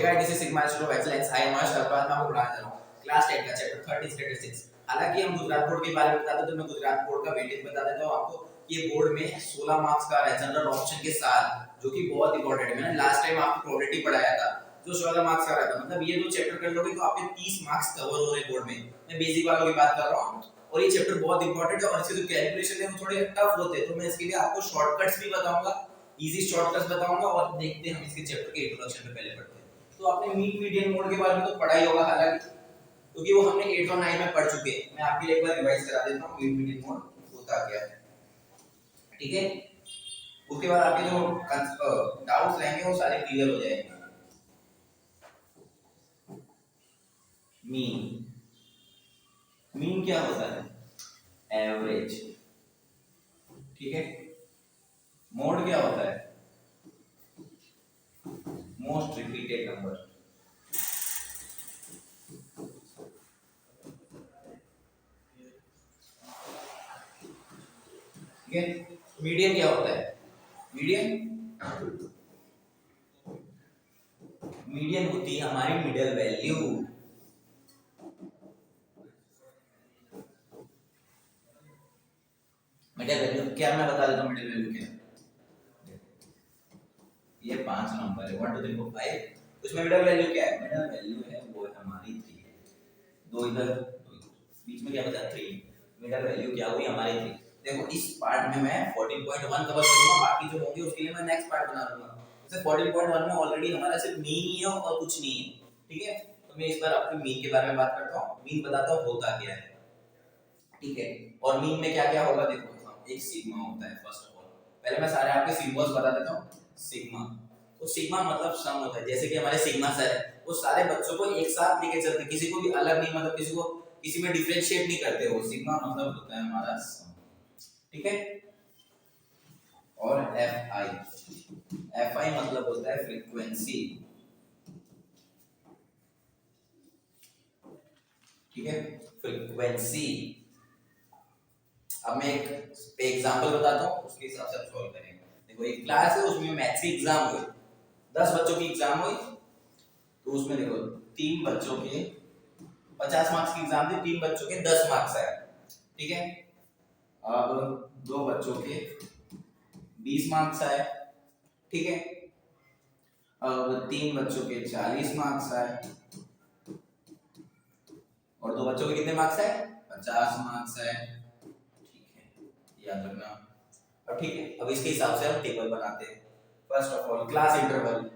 Sigma एडिसी sigma store of excellence I am Sharafat, मैं आपको पढ़ाने जा रहा हूं क्लास 10 का चैप्टर 30 स्टैटिस्टिक्स। हालांकि हम गुजरात बोर्ड के बारे में बताते तो मैं गुजरात बोर्ड का वेटेज बता देता हूं आपको। ये बोर्ड में 16 मार्क्स का है जनरल ऑप्शन के साथ, जो कि बहुत इंपॉर्टेंट है। मैंने लास्ट टाइम आपको प्रोबेबिलिटी पढ़ाया था जो 16 मार्क्स का रहा था, मतलब ये दो चैप्टर कर लोगे तो आपके 30 मार्क्स कवर हो रहे बोर्ड में। मैं बेसिक वालों की बात कर रहा हूं और ये चैप्टर बहुत इंपॉर्टेंट है और इसके जो कैलकुलेशन है वो थोड़े टफ होते हैं, तो मैं इसके लिए आपको शॉर्टकट्स भी बताऊंगा, इजी शॉर्टकट्स बताऊंगा। और देखते हैं हम इसके चैप्टर के इंट्रोडक्शन में पहले पढ़ते हैं। तो आपने मीन मीडियन मोड के बारे में तो पढ़ा ही होगा हालांकि, क्योंकि वो हमने 8 और 9 में पढ़ चुके हैं। मैं आपके लिए एक बार रिवाइज करा देता हूं मीन मीडियन मोड होता क्या है, ठीक है। उसके बाद आपके जो डाउट्स रहेंगे वो सारे क्लियर हो जाएंगे। मीन, मीन क्या होता है? एवरेज, ठीक है। मोड क्या होता है? मोस्ट रिपीटेड नंबर, ठीक है। मीडियन क्या होता है? मीडियन, मीडियन होती है हमारी मिडिल वैल्यू। मिडिल वैल्यू क्या, मैं बता देता हूं मिडिल वैल्यू क्या। ये 5 नंबर है 1 2 3 4 5, उसमें मिडिल वैल्यू क्या है? मिडिल वैल्यू है वो है हमारी 3 है, दो इधर दो इधर, बीच में क्या बचा? 3। मिडिल वैल्यू क्या हुई हमारी 3। देखो इस पार्ट में मैं 14.1 कवर करूंगा, बाकी जो होंगे उसके लिए मैं नेक्स्ट पार्ट बना लूंगा। जैसे 14.1 में ऑलरेडी हमारा सिर्फ मीन ही है और कुछ नहीं है, ठीक है। तो मैं इस बार आपको मीन के बारे में बात करता हूं, मीन बताता हूं होता क्या है, ठीक है। और मीन में क्या क्या होगा देखो, एक सिग्मा होता है फर्स्ट ऑफ ऑल। पहले मैं सारे आपके सिंबल्स बता देता हूं। सिग्मा, तो सिग्मा मतलब सम होता है, जैसे कि हमारे सिग्मा सर है वो सारे बच्चों को एक साथ लेके चलते, किसी को भी अलग नहीं, मतलब किसी को किसी में डिफरेंशिएट नहीं करते वो। सिग्मा मतलब होता है हमारा सम, ठीक है। और एफ आई, एफ आई मतलब होता है फ्रीक्वेंसी, ठीक है, फ्रीक्वेंसी। अब मैं एक एग्जांपल बताता हूं, उसके हिसाब से आप सॉल्व करेंगे। देखो एक क्लास है, उसमें मैथ्स की एग्जाम हुई, 10 बच्चों की एग्जाम हुई, तो उसमें देखो 3 बच्चों के 50 मार्क्स की एग्जाम थी, 3 बच्चों के 10 मार्क्स आए, ठीक है। अब 2 बच्चों के 20 मार्क्स आए, ठीक है। अब 3 बच्चों के 40 मार्क्स आए और 2 बच्चों के कितने मार्क्स आए? 50 मार्क्स आए, ठीक है, याद रखना। अब ठीक है, अब इसके हिसाब से हम टेबल बनाते हैं। First of all class interval,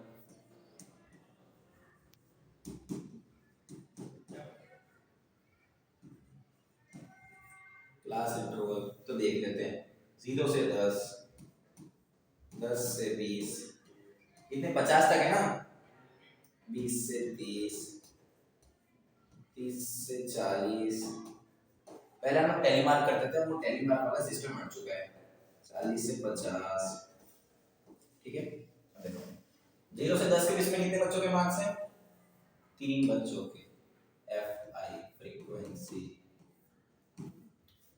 class interval तो देख लेते हैं। 0 से 10, 10 से 20, कितने? 50 तक है ना। 20 से 30, 30 से 40, पहले हम लोग टैली मार्क करते थे, वो टैली मार्क वाला सिस्टम हट चुका है। 40 से 50, ठीक है। देखो 0 से 10 के बीच में कितने बच्चों के मार्क्स हैं? 3 बच्चों के। एफ आई फ्रीक्वेंसी,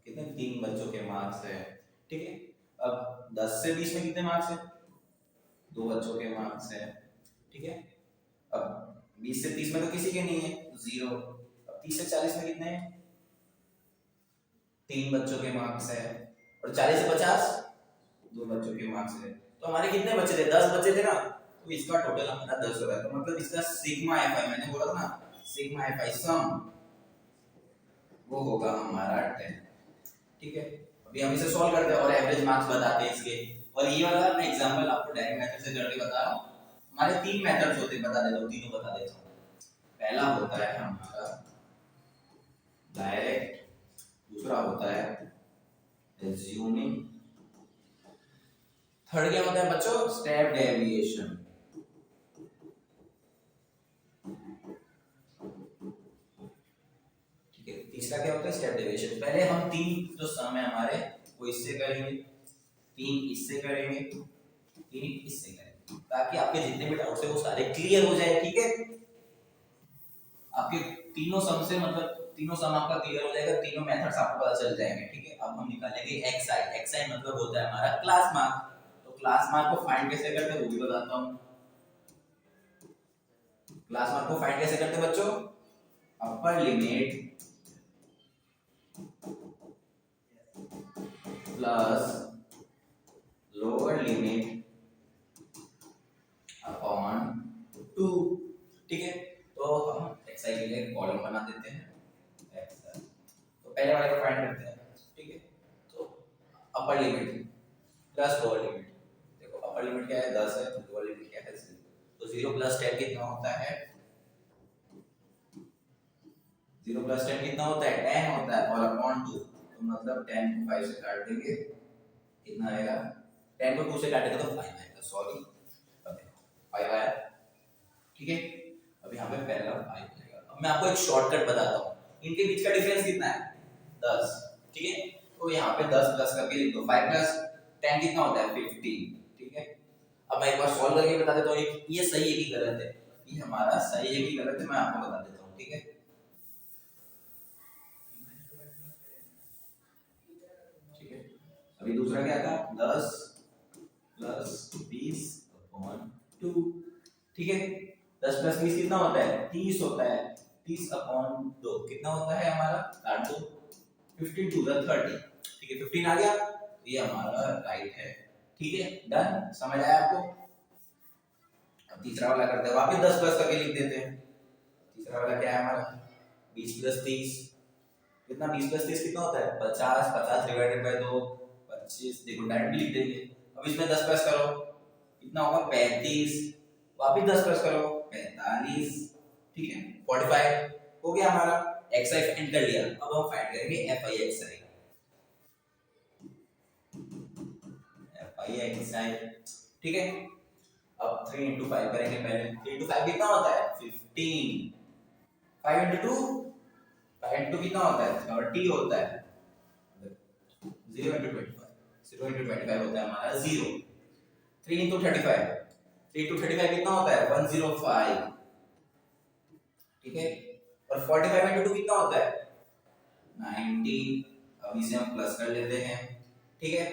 कितने? 3 बच्चों के मार्क्स है, ठीक है। अब 10 से 20 में कितने मार्क्स है? 2 बच्चों के मार्क्स है, ठीक है। अब 20 से 30 में तो किसी के नहीं है, 0। अब 30 से 40 में कितने हैं? 3 बच्चों के मार्क्स है। और 40 से 50, 2 बच्चों के मार्क्स है। तो हमारे कितने बचे थे? 10 बचे थे ना, तो इसका टोटल हमारा 10 हो रहा है। तो मतलब इसका सिग्मा एफ आई, मैंने बोला था ना सिग्मा एफ आई सम, वो होगा हमारा 10, ठीक है। अभी हम इसे सॉल्व करते हैं और एवरेज मार्क्स बताते हैं इसके। और ये वाला मैं एग्जांपल आपको डायरेक्ट मेथड से करके बता रहा हूं। हमारे 3 मेथड्स होते हैं, बता देता हूं, तीनों बता देता हूं। पहला होता है हमारा डायरेक्ट, दूसरा होता है एज्यूमिंग, थर्ड क्या होता है बच्चों? स्टेप डेविएशन, ठीक है। तीसरा क्या होता है? Step deviation. पहले हम 3 जो सम है हमारे वो इससे करेंगे, 3 इससे करेंगे, 3 इससे करेंगे, ताकि आपके जितने भी डाउट्स है वो सारे क्लियर हो जाए, ठीक है। आपके तीनों सम से मतलब तीनों सम आपका क्लियर हो जाएगा, तीनों मेथड्स आपको पता चल जाएंगे, ठीक है। अब हम निकालेंगे एक्स आई। एक्स आई मतलब होता है हमारा क्लास मार्क। तो क्लास मार्क को फाइंड कैसे करते हैं वो भी बताता हूं। क्लास 1 को फाइंड कैसे करते हैं बच्चों? Upper limit plus lower limit upon 2। ठीक है, तो हम xi के लिए कॉलम बना देते हैं xi। तो पहले वाले को फाइंड करते हैं। ठीक है, तो upper limit plus lower limit, देखो अपर लिमिट क्या है 10 है, तो लोअर लिमिट क्या है 0। तो 0 प्लस 10 कितना होता है? 0 प्लस 10 कितना होता है? 10 होता है, और अपॉन 2, तो मतलब 10 को 5 से काट देंगे, कितना आएगा? 10 को 2 से काटेंगे तो 5 आएगा, सॉरी 5 आया। ठीक है, अब यहाँ पे पहला 5 हो जाएगा। अब मैं आपको एक शॉर्टकट बताता हूँ, इनके बीच का डिफरेंस कितना है? 10। ठीक है, तो यहाँ पे 10 प्लस करके लिख दो, 5 प्लस 10 कितना होता है? 15। ठीक है, अब मैं एक बार सॉल्व करके बता देता हूँ ये सही है कि गलत है। ये हमारा सही है कि गलत है मैं आपको बता देता हूँ। ठीक है, ठीक है, अभी दूसरा क्या था? 10 प्लस 20 अपॉन 2। ठीक है, 10 प्लस 20 कितना होता है? 30 होता है। 30 अपॉन 2 कितना होता है हमारा? काट दो, 15 टू द 30। ठीक है, 15 आ गया, तो ये हमारा राइट है। ठीक है, डन, समझ आया आपको? अब तीसरा वाला करते हैं, वापस 10 प्लस करके लिख देते हैं। तीसरा वाला क्या है हमारा? 20 प्लस 30 कितना? 20 प्लस 30 कितना होता है? 50। 50 डिवाइडेड बाय 2 25। देखो डायरेक्ट भी लिख देंगे। अब इसमें 10 प्लस करो, कितना होगा? 35। वापस 10 प्लस करो, 45। ठीक है, 45 हो गया हमारा। xi फाइंड कर लिया, अब हम फाइंड करेंगे fi xi। fi xi, ठीक है, अब 3 into 5 करेंगे पहले। 3 into 5 कितना होता है? 15। 5 into 2, 5 into 2 कितना होता है? 30 होता है। 0 into 25, 0 into 25 होता है हमारा 0। 3 into 35, 3 into 35 कितना होता है? 105। ठीक है, और 45 into 2 कितना होता है? 90। अब इसे हम प्लस कर लेते हैं। ठीक है,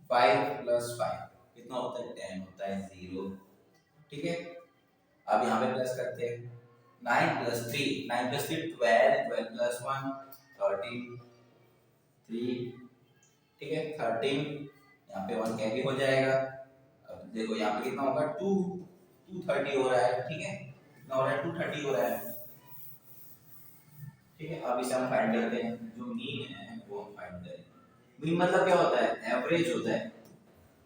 5 प्लस 5 कितना होता है? 10 होता है, 0। ठीक है, अब यहाँ पे प्लस करते हैं। 9 प्लस 3, 9 प्लस 3 12, 12 प्लस 1 13, 3। ठीक है, 13, यहाँ पे 1 कैरी हो जाएगा। अब देखो यहाँ पे कितना होगा? 2 230 हो रहा है। ठीक है, कितना हो रहा है? 230 हो रहा है। ठीक है, अब इसे हम फाइंड करते हैं, जो मीन है वो हम फाइंड करेंगे। मीन मतलब क्या होता है? एवरेज होता है।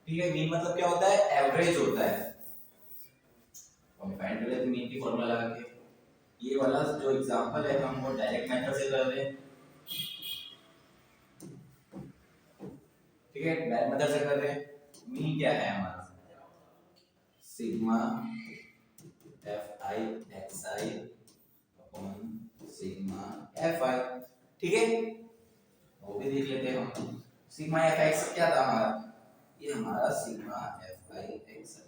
ठीक है, मीन मतलब क्या होता है? एवरेज होता है। हम फाइंड कर लेते हैं मीन की फॉर्मूला लगा के। ये वाला जो एग्जांपल है हम वो डायरेक्ट मेथड से कर रहे हैं। ठीक है, डायरेक्ट मेथड से कर रहे हैं। मीन क्या है हमारा? Sigma fi xi upon sigma fi। ठीक है, वो भी देख लेते हैं हम। सिग्मा fx क्या था हमारा? ये हमारा सिग्मा fi xi।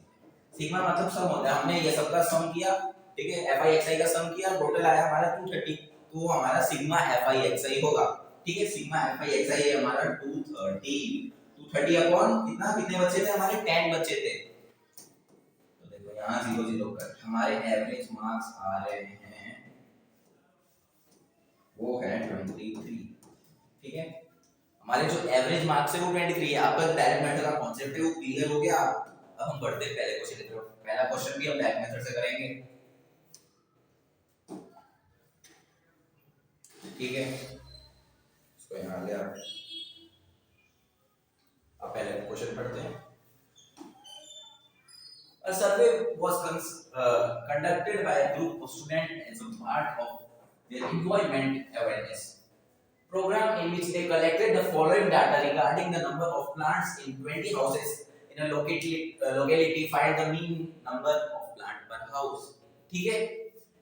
सिग्मा मतलब सम होता है, हमने ये सबका सम किया। ठीक है, fi xi का सम किया, टोटल आया हमारा 230, तो हमारा सिग्मा fi xi होगा। ठीक है, सिग्मा fi xi है हमारा 230। 230 अपॉन कितना? कितने बच्चे थे हमारे? 10 बच्चे थे। तो देखो यहाँ 0 0 कर हमारे एवरेज मार्क्स आ रहे हैं, वो है 23। ठीक है, हमारे जो एवरेज मार्क्स है वो 23 है। आपका डायरेक्ट मेथड का कॉन्सेप्ट है वो क्लियर हो गया। अब हम बढ़ते हैं पहले क्वेश्चन की तरफ। पहला क्वेश्चन भी हम डायरेक्ट मेथड से करेंगे। ठीक है, इसको यहाँ ले आओ। अब पहले क्वेश्चन पढ़ते हैं। A survey was conducted by a group of students as a part of their environment awareness program, in which they collected the following data regarding the number of plants in 20 houses in a locality. Find the mean number of plant per house. ठीक है,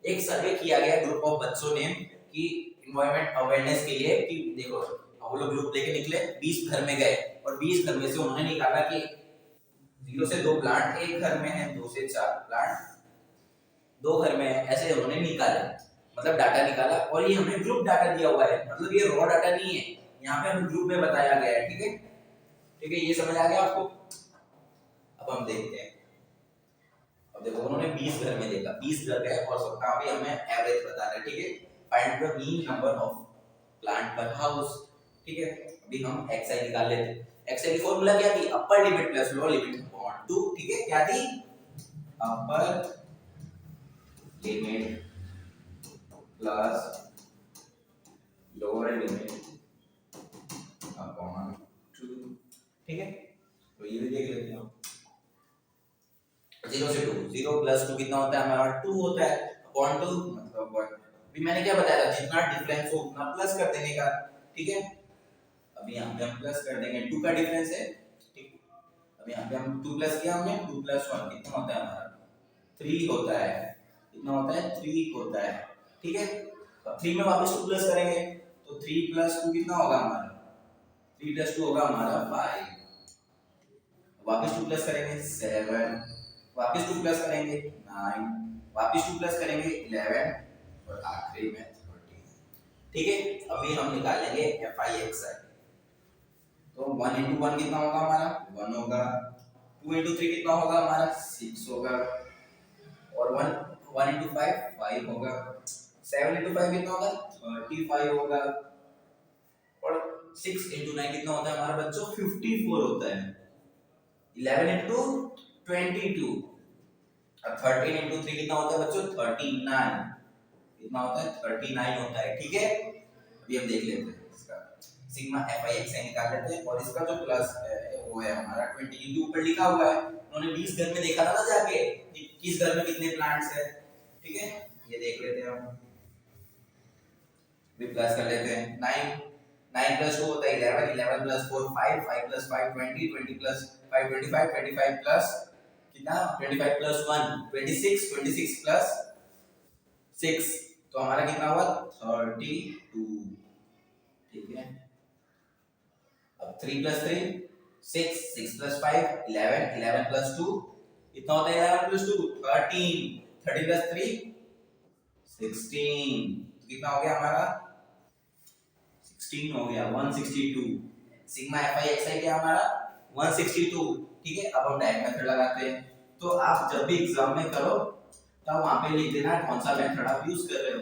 एक सर्वे किया गया group of बच्चों ने कि environment awareness के लिए कि देखो वो लोग ग्रुप लेके निकले, 20 घर में गए और 20 घर में से उन्होंने निकाला कि 0 से 2 प्लांट एक घर में है, 2 से 4 प्लांट 2 घर में है, ऐसे उन्होंने निकाला, मतलब डाटा निकाला। और ये हमें ग्रुप डाटा दिया हुआ है, मतलब ये रॉ डाटा नहीं है, यहाँ पे हमें ग्रुप में बताया गया है। ठीक है, ठीक है, ये समझ आ गया आपको? अब हम देखते हैं। अब देखो उन्होंने 20 घर में देखा, 20 घर है और सबका अभी हमें एवरेज बता रहे हैं, ठीक है। Find the mean number of plant पर हाउस, ठीक है। अभी हम xi निकाल लेते हैं। xi की फॉर्मूला क्या थी, upper limit plus lower limit upon 2, ठीक है। क्या थी, upper limit plus lower limit upon 2, ठीक है। तो ये भी देख लेते हैं हम। 0 से 2, 0 प्लस 2 कितना होता है हमारा, 2 होता है, अपॉन 2 मतलब 1। अभी मैंने क्या बताया था, जितना डिफरेंस हो उतना प्लस कर देने का, ठीक है। अभी यहाँ पे हम प्लस कर देंगे, 2 का डिफरेंस है, ठीक। अब यहाँ पे हम 2 प्लस किया हमने, 2 प्लस 1 कितना होता है हमारा, 3 होता है। कितना होता है, 3 होता है, ठीक है। अब 3 में वापस 2 प्लस करेंगे तो 3 प्लस 2 कितना होगा हमारा, 3 प्लस 2 होगा हमारा 5। वापस 2 प्लस करेंगे 7, वापस 2 प्लस करेंगे 9, वापस 2 प्लस करेंगे 11 और आखिरी में 13, ठीक है। अभी हम निकालेंगे fi(xi). तो 1 into 1 कितना होगा हमारा, 1 होगा। 2 into 3 कितना होगा हमारा, 6 होगा। और 1 into 5 5 होगा। 7 into 5 कितना होगा, 35 होगा। और 6 into 9 कितना होता है हमारा बच्चों, 54 होता है। 11 into 22 और 13 into 3 कितना होता है बच्चों, 39। कितना होता है, 39 होता है, ठीक है। अभी हम देख लेते हैं इसका सिग्मा fi(xi) निकाल लेते हैं। और इसका जो प्लस है वो है हमारा 20, क्योंकि ऊपर लिखा हुआ है, उन्होंने 20 घर में देखा था ना जाके कि किस घर में कितने प्लांट्स है, ठीक है। ये देख लेते हैं हम, भी प्लस कर लेते हैं। 9 प्लस 2 होता है 11, 11 प्लस 4 5, 5 प्लस 5 20, 20 प्लस 5 25, 25 प्लस कितना, 25 प्लस 1 26, 26 प्लस 6 तो हमारा कितना हुआ, 32, ठीक है। अब 3 प्लस 3 6, 6 प्लस 5 11, 11 प्लस 2 कितना होता है, 11 प्लस 2 13, 13 प्लस 3 16, तो कितना हो गया हमारा, 16 हो गया, 162। सिग्मा fi(xi) क्या हमारा 162, ठीक है। अब हम डायरेक्ट मेथड लगाते हैं। तो आप जब भी एग्जाम में करो तब वहां पे लिख देना कौन सा मेथड आप यूज कर रहे हो,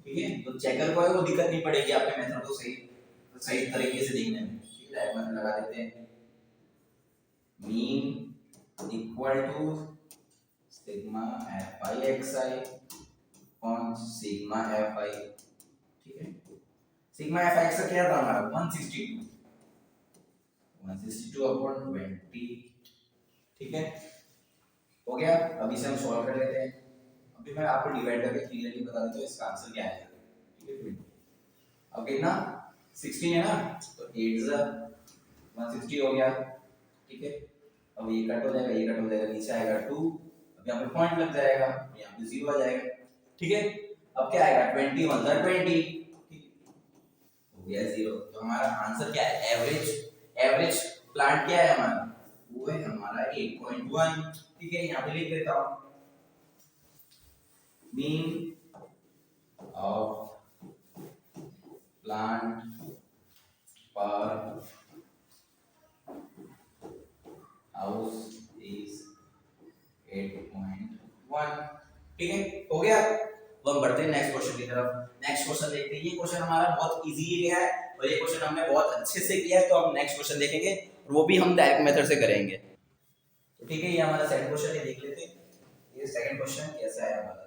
ठीक है। तो चेकर को है वो दिक्कत नहीं पड़ेगी आपके मेथड को सही तरीके से देखने में, ठीक है। डायरेक्ट मेथड लगा देते हैं, mean equal to sigma fi(xi) upon sigma fi, ठीक है। सिग्मा fi(x) क्या था हमारा 162, 162 अपॉन 20, ठीक है। हो गया। अभी से हम सॉल्व कर लेते हैं। अभी मैं आपको डिवाइड करके क्लियरली बता देता हूं इसका आंसर क्या आएगा, ठीक है। अब कितना 16 है ना, तो 8 ज़ा 160 हो गया, ठीक है। अब ये कट हो जाएगा, ये कट हो जाएगा, नीचे आएगा 2, अब यहाँ पे पॉइंट लग जाएगा, यहाँ पे 0 आ जाएगा, ठीक है। अब क्या आएगा 21 ज़ा 20, ठीक है, हो गया 0। तो हमारा आंसर क्या है, एवरेज प्लांट क्या है हमारा, वो है हमारा 8.1, ठीक है। यहाँ पे लिख देता हूँ, मीन ऑफ प्लांट पर हाउस इज 8.1, ठीक है। हो गया। तो हम बढ़ते हैं नेक्स्ट क्वेश्चन की तरफ। नेक्स्ट क्वेश्चन देखते हैं। ये क्वेश्चन हमारा बहुत इजी गया है और ये क्वेश्चन हमने बहुत अच्छे से किया है, तो हम नेक्स्ट क्वेश्चन देखेंगे और वो भी हम डायरेक्ट मेथड से करेंगे। तो ठीक है, ये हमारा सेकंड क्वेश्चन है, देख लेते हैं ये सेकंड क्वेश्चन कैसा है हमारा।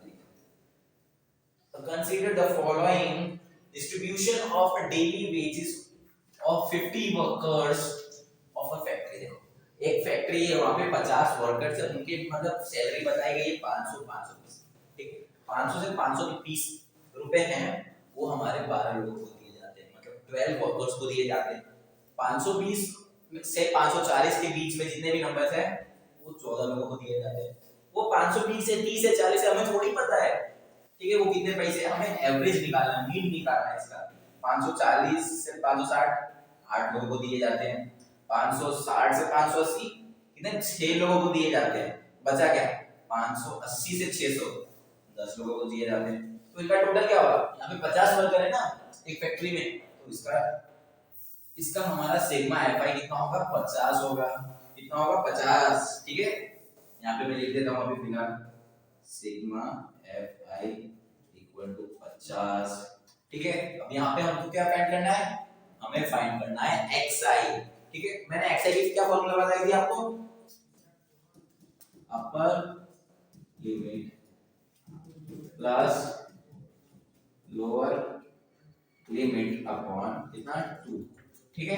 So consider the following distribution of daily wages of 50 workers of a factory। देखो एक फैक्ट्री है, वहां पे 50 वर्कर्स है, उनके मतलब सैलरी बताई गई है 500 500, ठीक है। 500 से 520 रुपए हैं, वो हमारे 12 लोगों को दिए जाते हैं, मतलब 12 वर्कर्स को दिए जाते हैं। 520 से 540 के बीच में जितने भी नंबर्स हैं वो 14 लोगों को दिए जाते हैं। वो 520 से 30 से 40 से हमें थोड़ी पता है, ठीक है, वो कितने पैसे, हमें एवरेज निकालना है, मीन निकालना है इसका। 540 से 560 8 लोगों को दिए जाते हैं। 560 से 580 कितने 6 लोगों को दिए जाते हैं। बचा क्या 580 से 600 10 लोगों को दिए जाते हैं। तो इनका टोटल क्या होगा, यहाँ पे 50 वर्कर है ना एक फैक्ट्री में, तो इसका हमारा सिग्मा fi कितना होगा 50 होगा, कितना होगा 50, ठीक है। यहाँ पे मैं लिख देता हूँ अभी फिलहाल sigma F I equal to 50। ठीक है, अब यहाँ पे हमको क्या फाइंड करना है, हमें फाइंड करना है एक्स आई। ठीक है, मैंने एक्स आई की क्या फॉर्मूला बताई थी आपको, upper limit plus lower limit upon कितना 2। ठीक है,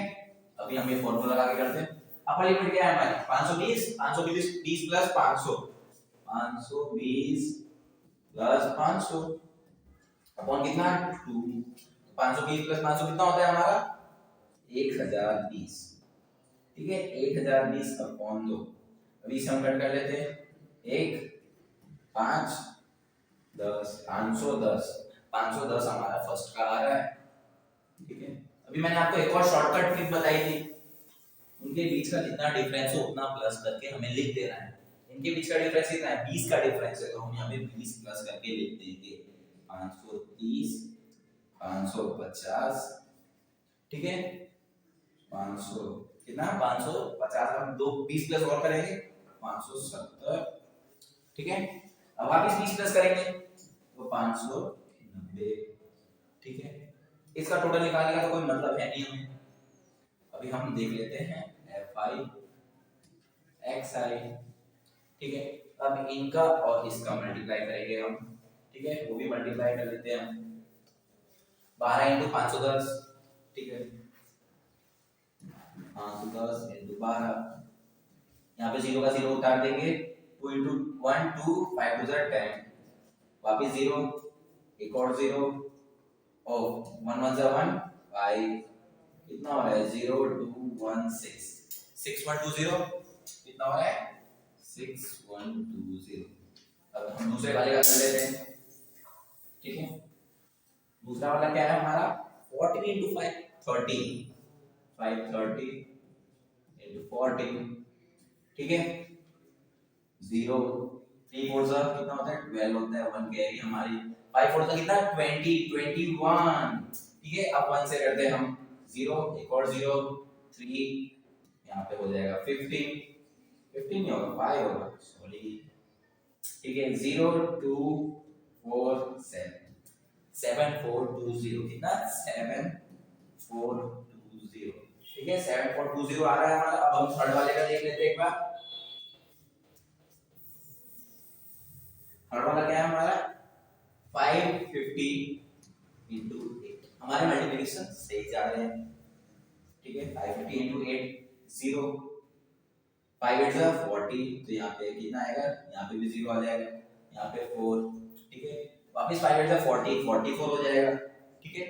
अभी हम ये फॉर्मूला लगा के करते हैं। अपर लिमिट क्या है हमारी 520, 520 प्लस 500, 520 प्लस 500 अपॉन कितना 2। 520 प्लस 500 कितना होता है हमारा 1020। ठीक है, 1020 अपॉन 2। अभी इसे हम कट कर लेते हैं, 1 5 10 510, 510 हमारा फर्स्ट का आ रहा है। ठीक है, अभी मैंने आपको एक और शॉर्टकट ट्रिक बताई थी, उनके बीच का जितना डिफरेंस हो उतना प्लस करके हमें लिख देना है। इनके बीच का डिफरेंस कितना है 20 का डिफरेंस है, तो हम यहाँ पे 20 प्लस करके लिख देंगे 530 550। ठीक है, 500 कितना 550, हम दो 20 प्लस और करेंगे 570। ठीक है, अब वापस 20 प्लस करेंगे तो 590। ठीक है, इसका टोटल निकालने का तो कोई मतलब है नहीं हमें। अभी हम देख लेते हैं एफ आई एक्स आई। ठीक है, अब इनका और इसका मल्टीप्लाई करेंगे हम। ठीक है, वो भी मल्टीप्लाई कर लेते हैं हम 12 इंटू 510। ठीक है, 510 इंटू 12, यहाँ पे 0 का 0 उतार देंगे, 2 इंटू 1 2 5 टू 10, वापिस 0, एक और 0 और 1 1 जा 1 5, कितना हो रहा है 0 2 1 6 6120, कितना हो रहा है 6120। अब हम दूसरे वाले का कर लेते हैं। ठीक है, दूसरा वाला क्या है हमारा 14 into 5 30, 530 into 14। ठीक है, 0 3 4 सा कितना होता है 12 होता है, 1 कैरी हमारी, 5 4 सा कितना 20 21। ठीक है, अब 1 से करते हैं हम 0, एक और 0 3, यहाँ पे हो जाएगा 15 15 नहीं होगा 5 होगा सॉरी। ठीक है, 0 2 4 7 7420, कितना 7420। ठीक है, 7420 आ रहा है हमारा। अब हम थर्ड वाले का देख लेते हैं एक बार। थर्ड वाला क्या है हमारा 550 into 8, हमारे मल्टीप्लिकेशन सही जा रहे हैं। ठीक है, 550 into 8 0, 5 8 जा 40, तो यहाँ पे कितना आएगा, यहाँ पे भी 0 आ जाएगा, यहाँ पे 4। ठीक है, वापस 5 8 जा 40, 44 हो जाएगा। ठीक है,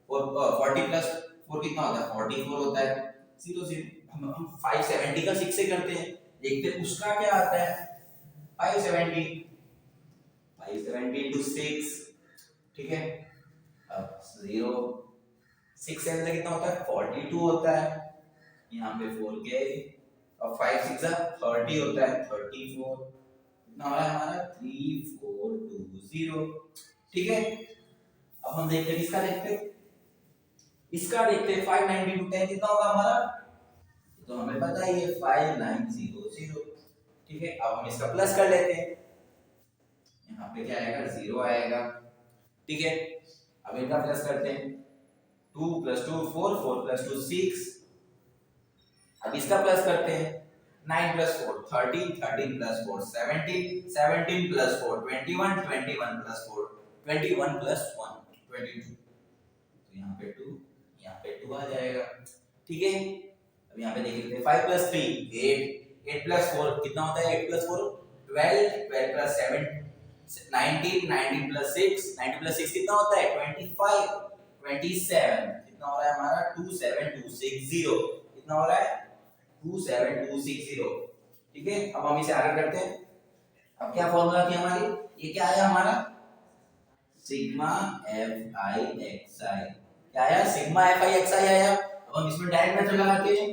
और 40 प्लस 4 कितना होता है 44 होता है, 0 0। हम 570 का 6 से करते हैं, देखते हैं उसका क्या आता है 570 into 6। ठीक है, अब 0 6 7 से कितना होता है 42 होता है, यहाँ पे 4 के, अब 5 6 जा 30 होता है 34, कितना हो रहा है हमारा 3420। ठीक है, अब हम देखते हैं किसका देखते हैं, इसका देखते हैं 590 into 10 कितना होगा हमारा, तो हमें पता ही है 5900। ठीक है, अब हम इसका प्लस कर लेते हैं, यहाँ पे क्या आएगा 0 आएगा। ठीक है, अब इनका प्लस करते हैं 2 + 2 4 4 + 2 6। अब इसका प्लस करते हैं 9 + 4 13 13 + 4 17 17 + 4 21 21 + 4 21 + 1 22, तो यहाँ पे 2, यहाँ पे 2 आ जाएगा। ठीक है, अब यहाँ पे देख लेते हैं 5 + 3 8 8 + 4 कितना होता है 8 + 4 12 12 + 7 19 19 + 6 19 + 6 कितना होता है 25 27, कितना हो रहा है हमारा 27260, कितना हो रहा है 27260। ठीक है, अब हम इसे आगे करते हैं। अब क्या फॉर्मूला थी हमारी, ये क्या आया हमारा सिग्मा एफ आई एक्स आई, क्या आया सिग्मा एफ आई एक्स आई आया। अब हम इसमें डायरेक्ट मेथड लगाते हैं,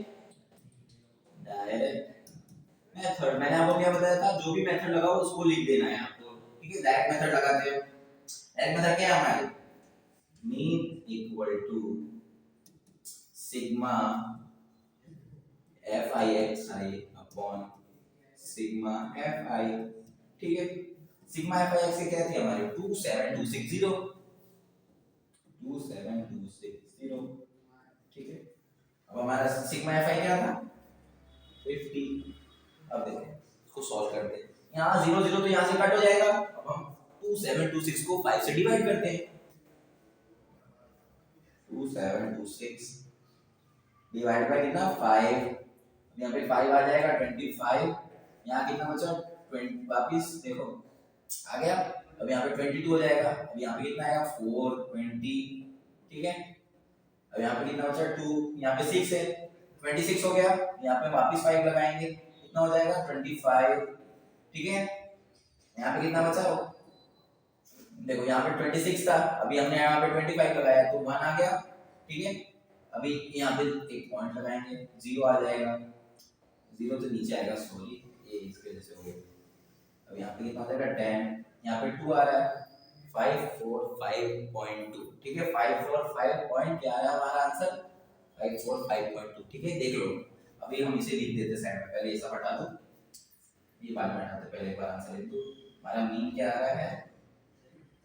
डायरेक्ट मेथड मैंने आपको क्या बताया था, जो भी मेथड लगाओ उसको लिख देना है आपको। ठीक है, डायरेक्ट मेथड लगाते हैं। डायरेक्ट मेथड क्या है हमारी mean equal to sigma F I X I upon sigma F I, ठीक है। सिग्मा एफ आई एक्स क्या थी हमारी 27260, 27260, ठीक है। अब हमारा सिग्मा एफ आई क्या था 50। अब देखो इसको सॉल्व करते हैं, यहाँ 0 0 तो यहाँ से कट हो जाएगा। अब हम 2726 को 5 से डिवाइड करते हैं, 2726 डिवाइड बाय कितना 5, यहाँ पे 5 आ जाएगा 25, यहाँ कितना बचा 20, वापिस देखो आ गया। अब यहाँ पे 22 हो जाएगा, अब यहाँ पे कितना आएगा 4 20, ठीक है। अब यहाँ पे कितना बचा 2, यहाँ पे 6 है 26 हो गया, यहाँ पे वापिस 5 लगाएंगे, कितना हो जाएगा 25, ठीक है। यहाँ पे कितना बचा हो देखो, यहाँ पे 26 था, अभी हमने यहाँ पे 25 लगाया तो 1 आ गया, ठीक है। अभी यहाँ पे एक पॉइंट लगाएंगे, 0 आ जाएगा, 0 तो नीचे आएगा, सॉरी ये इस वजह से हो गया। अब यहाँ पे कितना हो जाएगा 10, यहाँ पे 2 आ रहा है 545.2, ठीक है। 545 पॉइंट क्या आ रहा है हमारा आंसर 545.2, ठीक है। देख लो अभी हम इसे लिख देते साइड में, पहले ये सब हटा दो, ये बाद में हटाते, पहले एक बार आंसर लिख दो। हमारा मीन क्या आ रहा है,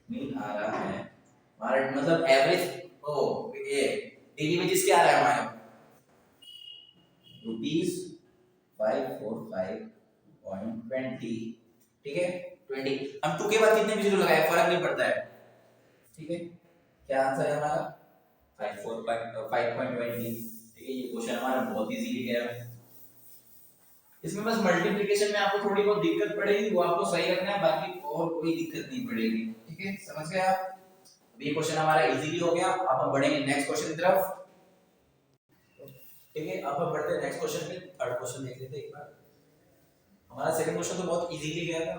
मीन आ रहा है हमारा मतलब एवरेज, ओ ये डेली वेजेस क्या आ रहा है हमारा ₹545.20, ठीक है 20। हम 2 के बाद कितने भी जीरो लगाए फर्क नहीं पड़ता है, ठीक है। क्या आंसर है हमारा 5.20, ठीक है। ये क्वेश्चन हमारा बहुत इजीली गया है। इसमें बस मल्टीप्लिकेशन में आपको थोड़ी बहुत दिक्कत पड़ेगी, वो आपको सही रखना है, बाकी और कोई दिक्कत नहीं पड़ेगी, ठीक है। समझ गए आप। अब ये क्वेश्चन हमारा इजीली हो गया। अब हम बढ़ेंगे नेक्स्ट क्वेश्चन की तरफ, ठीक है। अब हम बढ़ते हैं नेक्स्ट क्वेश्चन पे, थर्ड क्वेश्चन देख लेते हैं एक बार। हमारा सेकंड क्वेश्चन तो बहुत इजीली गया था।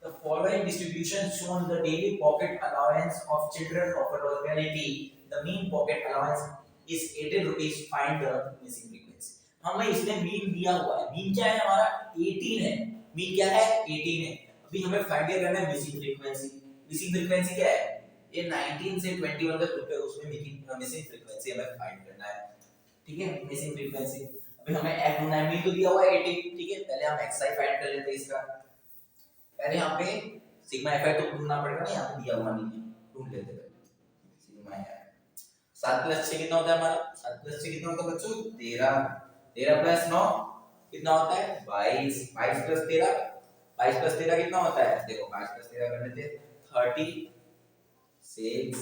The following distribution shown the daily pocket allowance of children of a locality. The mean pocket allowance is 18 rupees. Find the missing frequency. हमें इसमें मीन दिया हुआ है, मीन क्या है हमारा 18 है, मीन क्या है 18 है। अभी हमें फाइंड करना है मिसिंग फ्रीक्वेंसी। मिसिंग फ्रीक्वेंसी क्या है, ये 19 से 21 तक ग्रुप है, उसमें मिसिंग फ्रीक्वेंसी हमें फाइंड करना है, ठीक है। मिसिंग फ्रीक्वेंसी अभी हमें एफ ढूंढना है, मीन तो दिया हुआ है 18, ठीक है। पहले हम एक्स आई फाइंड कर लेते हैं इसका। पहले यहाँ पे सिग्मा एफ आई तो ढूंढना पड़ेगा ना, यहाँ पे दिया हुआ नहीं है, ढूंढ लेते हैं सिग्मा एफ आई। 7 + 6 कितना होता है हमारा, 7 + 6 कितना होता है बच्चों 13, 13 + 9 कितना होता है 22, 22 + 13, 22 + 13 कितना होता है, देखो 5 + 13 कर लेते हैं 36,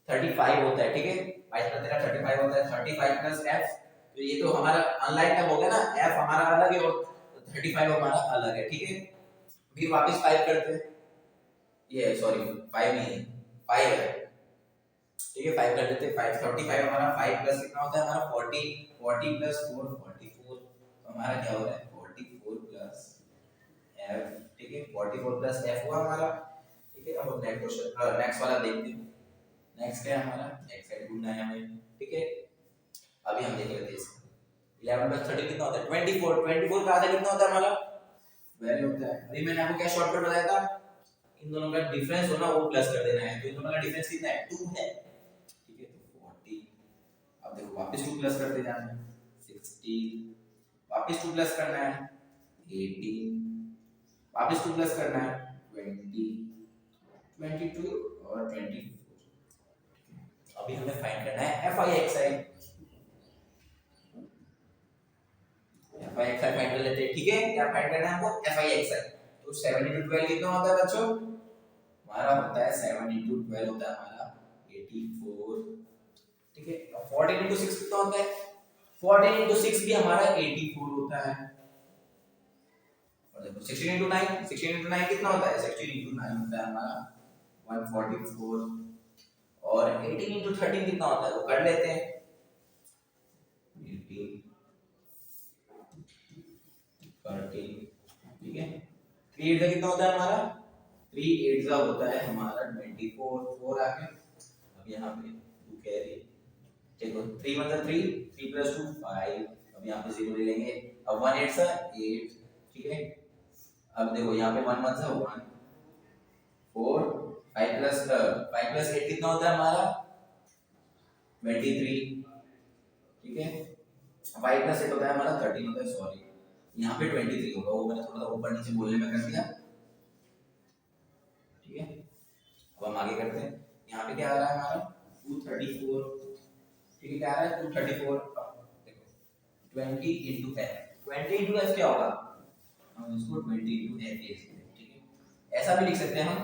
35 होता है, ठीक है। 22 + 13 35 होता है, 35 + f, तो ये तो हमारा अनलाइन टर्म हो गया ना, f हमारा अलग है और 35 हमारा अलग है, ठीक है। फिर वापस 5 करते हैं, ये सॉरी 5 नहीं है 5 है, ठीक है। 5 कर देते हैं, 5 35 हमारा 5 प्लस कितना होता है हमारा 40, 40 + 4 44, तो हमारा क्या हो रहा है 44 प्लस f, ठीक है। 44 प्लस f हुआ हमारा, ठीक है। अब नेक्स्ट क्वेश्चन नेक्स्ट वाला देखते हैं। नेक्स्ट क्या है हमारा एक्स साइड ढूंढना है हमें, ठीक है। अभी हम देख लेते हैं इसको 11 + 30 कितना होता है 24, 24 का आधा कितना होता है हमारा 12 होता है। अभी मैंने आपको क्या शॉर्टकट बताया था, इन दोनों का डिफरेंस हो ना वो प्लस कर देना है, तो इन दोनों का डिफरेंस कितना है 2 है, ठीक है। तो 40, अब देखो वापस 2 प्लस करते जाना है 16, वापस 2 प्लस करना है 18, वापस 2 प्लस करना है 20, 22 और 24। अभी हमें फाइंड करना है F I X I, F I X I find कर लेते हैं, ठीक है। क्या फाइंड करना है हमको एफ आई एक्स आई, तो 7 × 12 कितना होता है बच्चों हमारा होता है 7 × 12 होता है हमारा 84, ठीक है। और 14 × 6 कितना होता है 14 × 6 भी हमारा 84 होता है। और देखो 16 × 9, 16 × 9 कितना होता है 16 × 9 होता है हमारा 144, और 18 × 13 कितना होता है वो कर लेते हैं 18 13, ठीक है। 3 8 कितना होता है हमारा 3 8 होता है हमारा 24, 4 आके अब यहाँ पे 2 कैरी, देखो 3 1 3, 3 + 2 5, अब यहाँ पे 0 ले लेंगे, अब 1 8 8, ठीक है। अब देखो यहाँ पे 1 1 1 4, 5 + 8 कितना होता है हमारा 23, ठीक है। 5 + 8 होता है हमारा 13 होता है, सॉरी यहाँ पे 23 होगा, वो मैंने थोड़ा सा ऊपर नीचे बोलने में कर दिया। ठीक है, अब हम आगे करते हैं। यहाँ पे क्या आ रहा है हमारा 234। ठीक है, क्या आ रहा है 234। देखो 20 इंटू एफ, 20 इंटू एफ क्या होगा, हम इसको 20 इंटू एफ लिख सकते हैं। ठीक है, ऐसा भी लिख सकते हैं हम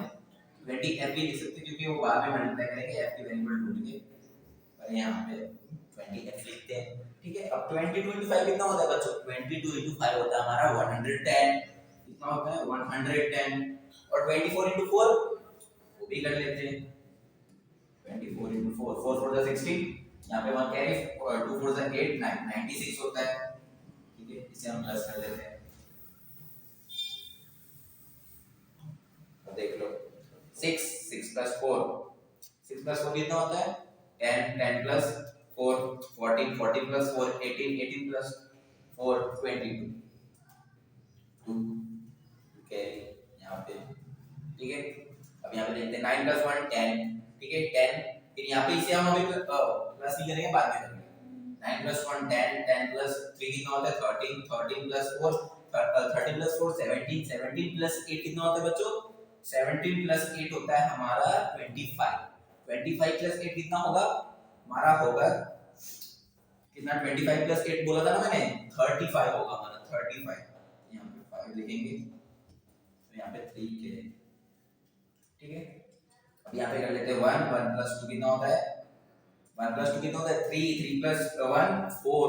20 एफ भी लिख सकते हैं, क्योंकि वो बाद में मल्टीप्लाई करेंगे एफ की वेरिएबल ढूंढ के, और यहाँ पे 20 एफ लिखते हैं। ठीक है, अब 22 इंटू 5 कितना होता है बच्चों, 22 इंटू 5 होता है हमारा 110। कितना होता है 110। और 24 इंटू 4 वो भी कर लेते हैं, 24 इंटू 4, 4 4 16, यहाँ पे 1 कैरी और 2 4 8, 96 होता है। ठीक है, इसे हम प्लस कर देते हैं। अब देख लो 6 6 प्लस 4, 6 प्लस 4 कितना होता है 10, 10 प्लस 4 14, 14 प्लस 4 18, 18 प्लस 4 22, 2 कैरी यहाँ पे। ठीक है, अब यहाँ पे देखते हैं 9 प्लस 1 10। ठीक है 10, फिर यहाँ पे इसे हम अभी प्लस नहीं करेंगे, बाद में करेंगे। 9 प्लस 1 10, 10 प्लस 3 कितना होता है 13, 13 प्लस 4 13 प्लस 4 17, 17 प्लस 8 कितना होता है बच्चों 17 प्लस 8 होता है हमारा 25। 25 प्लस 8 कितना होगा हमारा, होगा कितना 25 प्लस 8 बोला था ना मैंने 35 होगा हमारा 35। यहाँ पे 5 लिखेंगे, तो यहाँ पे 3 के। ठीक है, अब यहाँ पे कर लेते हैं 1 1 प्लस 2 कितना होता है 1 प्लस 2 कितना होता है 3, 3 प्लस 1 4,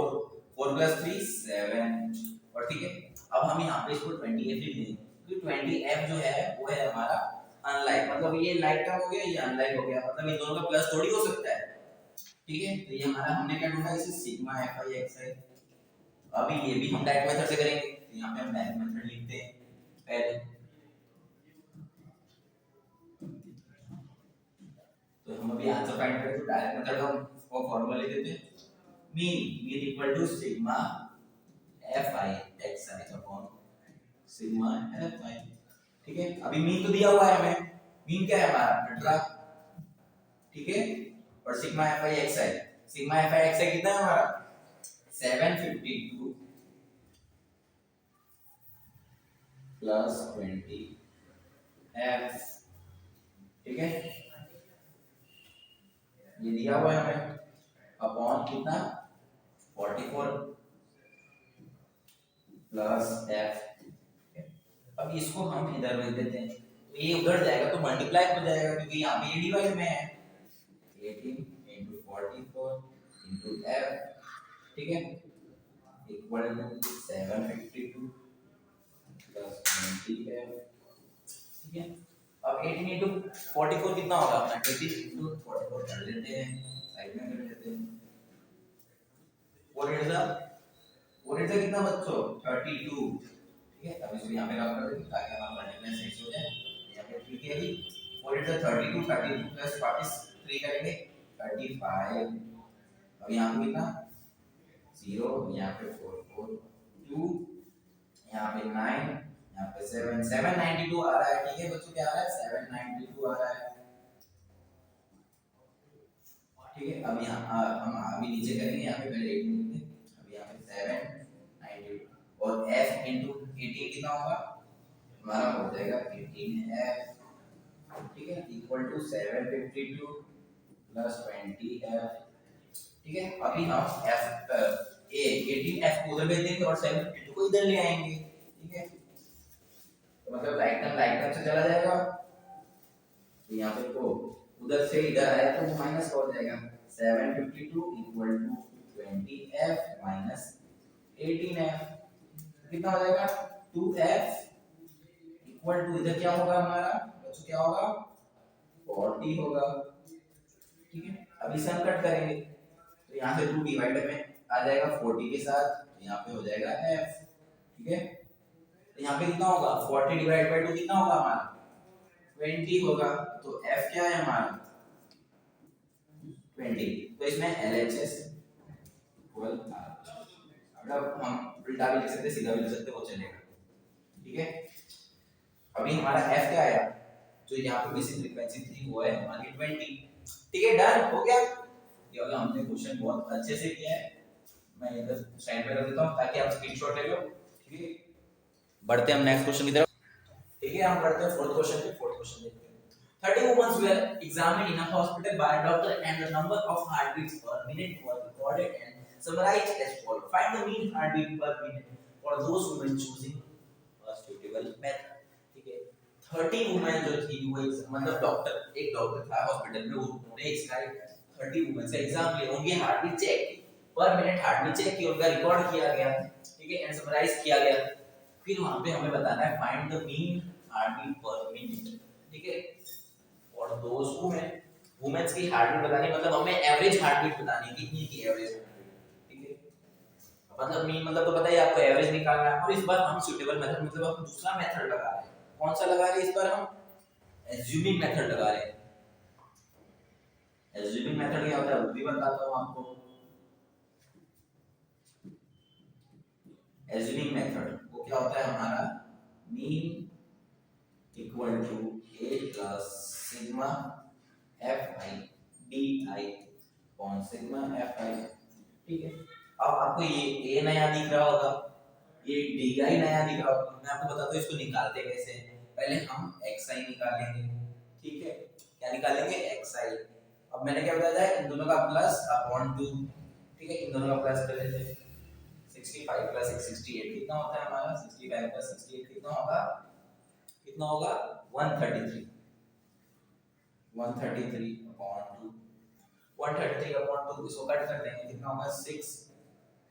4 प्लस 3 7। और ठीक है, अब हम यहाँ पे इसको 20f लिख देंगे, क्योंकि 20f जो है वो है हमारा अनलाइक, मतलब ये लाइक टर्म हो गया, ये अनलाइक हो गया, मतलब इन दोनों का प्लस थोड़ी हो सकता है। ठीक है, तो ये हमारा हमने क्या ढूंढा इसे सिग्मा fi xi। अभी ये भी हम डायरेक्ट मेथड से करेंगे, तो यहाँ पे हम डायरेक्ट मेथड लिखते हैं पहले। तो हम अभी आंसर फाइंड करें, तो डायरेक्ट मेथड हम वो फार्मूला लिख देते हैं, mean equal to sigma fi xi upon sigma fi। ठीक है, अभी मीन तो दिया हुआ है हमें, मीन क्या है हमारा 18। ठीक है, और sigma fi xi, sigma fi xi कितना है हमारा 752 प्लस 20 f। ठीक है, ये दिया हुआ है हमें, अपॉन कितना 44 प्लस f। अब इसको हम इधर रख देते हैं, तो ये उधर जाएगा तो मल्टीप्लाई हो जाएगा, क्योंकि यहाँ पे ये डिवाइड में है 18 into 44 into f। ठीक है, इक्वल टू 752 प्लस 20f। ठीक है, अब 18 into 44 कितना होगा अपना 20 into 44 कर लेते हैं, साइड में कर लेते हैं। 4 8 से कितना बच्चों 32। ठीक है, अब इसको यहाँ पे रख कर देंगे ताकि हमारा मल्टीप्लाई सही हो जाए। यहाँ पे ठीक है जी 4 8 से 32, 32 प्लस 43 करेंगे 35। अब यहाँ पे कितना 0, यहाँ पे 4 4 2, यहाँ पे 9, यहाँ पे 7 792 आ रहा है। ठीक है बच्चों, क्या आ रहा है 792 आ रहा है। ठीक है, अब यहाँ हम अभी नीचे करेंगे, यहाँ पे पहले 8 लिखते हैं, अब यहाँ पे 792 और f into 18 कितना होगा हमारा हो जाएगा 18f। ठीक है, इक्वल टू 752 प्लस 20f। ठीक है, अभी हम f ए 18f को उधर भेज देंगे और 752 को इधर ले आएंगे। ठीक है, तो मतलब लाइक टर्म से चला जाएगा, तो यहाँ पे तो उधर से इधर आया तो वो माइनस हो जाएगा 752 equal to 20f minus 18f। कितना हो जाएगा 2f इक्वल टू इधर क्या होगा हमारा बच्चों, क्या होगा 40 होगा। ठीक है, अब इसे हम कट करेंगे, तो यहाँ से 2 डिवाइडर में आ जाएगा 40 के साथ, तो यहाँ पे हो जाएगा f। ठीक है, तो यहाँ पे कितना होगा 40 डिवाइड बाय 2 कितना होगा हमारा 20 होगा, तो f क्या है हमारा 20। तो इसमें LHS इक्वल मतलब हम उल्टा भी लिख सकते सीधा भी लिख सकते वो चलेगा। ठीक है, अभी हमारा f क्या आया जो यहाँ पे बेसिक फ्रीक्वेंसी थी वो है हमारी 20। ठीक है, डन हो गया। ये वाला हमने क्वेश्चन बहुत अच्छे से किया है, मैं इधर साइड पे रख देता हूँ ताकि आप स्क्रीनशॉट ले लो। ठीक है, बढ़ते हैं हम नेक्स्ट क्वेश्चन की तरफ। ठीक है, हम बढ़ते हैं फोर्थ क्वेश्चन पे। फोर्थ क्वेश्चन देखते हैं। 30 women were examined in a hospital by a doctor and the number of heartbeats per minute was recorded and summarized as follows. Find the mean heartbeat per minute for those women choosing a suitable method. ठीक है, 30 women जो थी वो मतलब doctor, एक doctor था hospital में, उन्होंने इसका 30 वुमेन से एग्जाम लिया, उनकी हार्टबीट चेक की, पर मिनट हार्टबीट चेक की, उनका रिकॉर्ड किया गया, ठीक है, एंड समराइज किया गया। फिर वहां पे हमें बताना है फाइंड द मीन हार्टबीट पर मिनट। ठीक है, और दोज वुमेन, वुमेन्स की हार्टबीट बतानी, मतलब हमें एवरेज हार्टबीट बतानी, कितनी की एवरेज हार्टबीट। ठीक है, मतलब मीन मतलब तो पता ही आपको, एवरेज निकालना है। और इस बार हम सूटेबल मेथड मतलब हम दूसरा मेथड लगा रहे हैं। कौन सा लगा रहे हैं इस बार? हम एज्यूमिंग मेथड लगा रहे हैं। एज्यूमिंग मेथड क्या होता है वो भी बताता हूं आपको। एज्यूमिंग मेथड वो क्या होता है हमारा, mean equal to a plus sigma F I D I upon sigma F I. ठीक है, अब आपको ये a नया दिख रहा होगा, ये डी आई नया दिख रहा होगा। मैं आपको बताता हूँ इसको निकालते कैसे। पहले हम एक्स आई निकालेंगे। ठीक है, क्या निकालेंगे? एक्स आई। अब मैंने क्या बताया था, इन दोनों का प्लस अपॉन 2। ठीक है, इन दोनों का प्लस कर लेते हैं। 65 प्लस 68 कितना होता है हमारा? 65 प्लस 68 कितना होगा? कितना होगा? 133। 133 अपॉन 2, 133 अपॉन 2 इसको कट कर देंगे, कितना होगा? 6।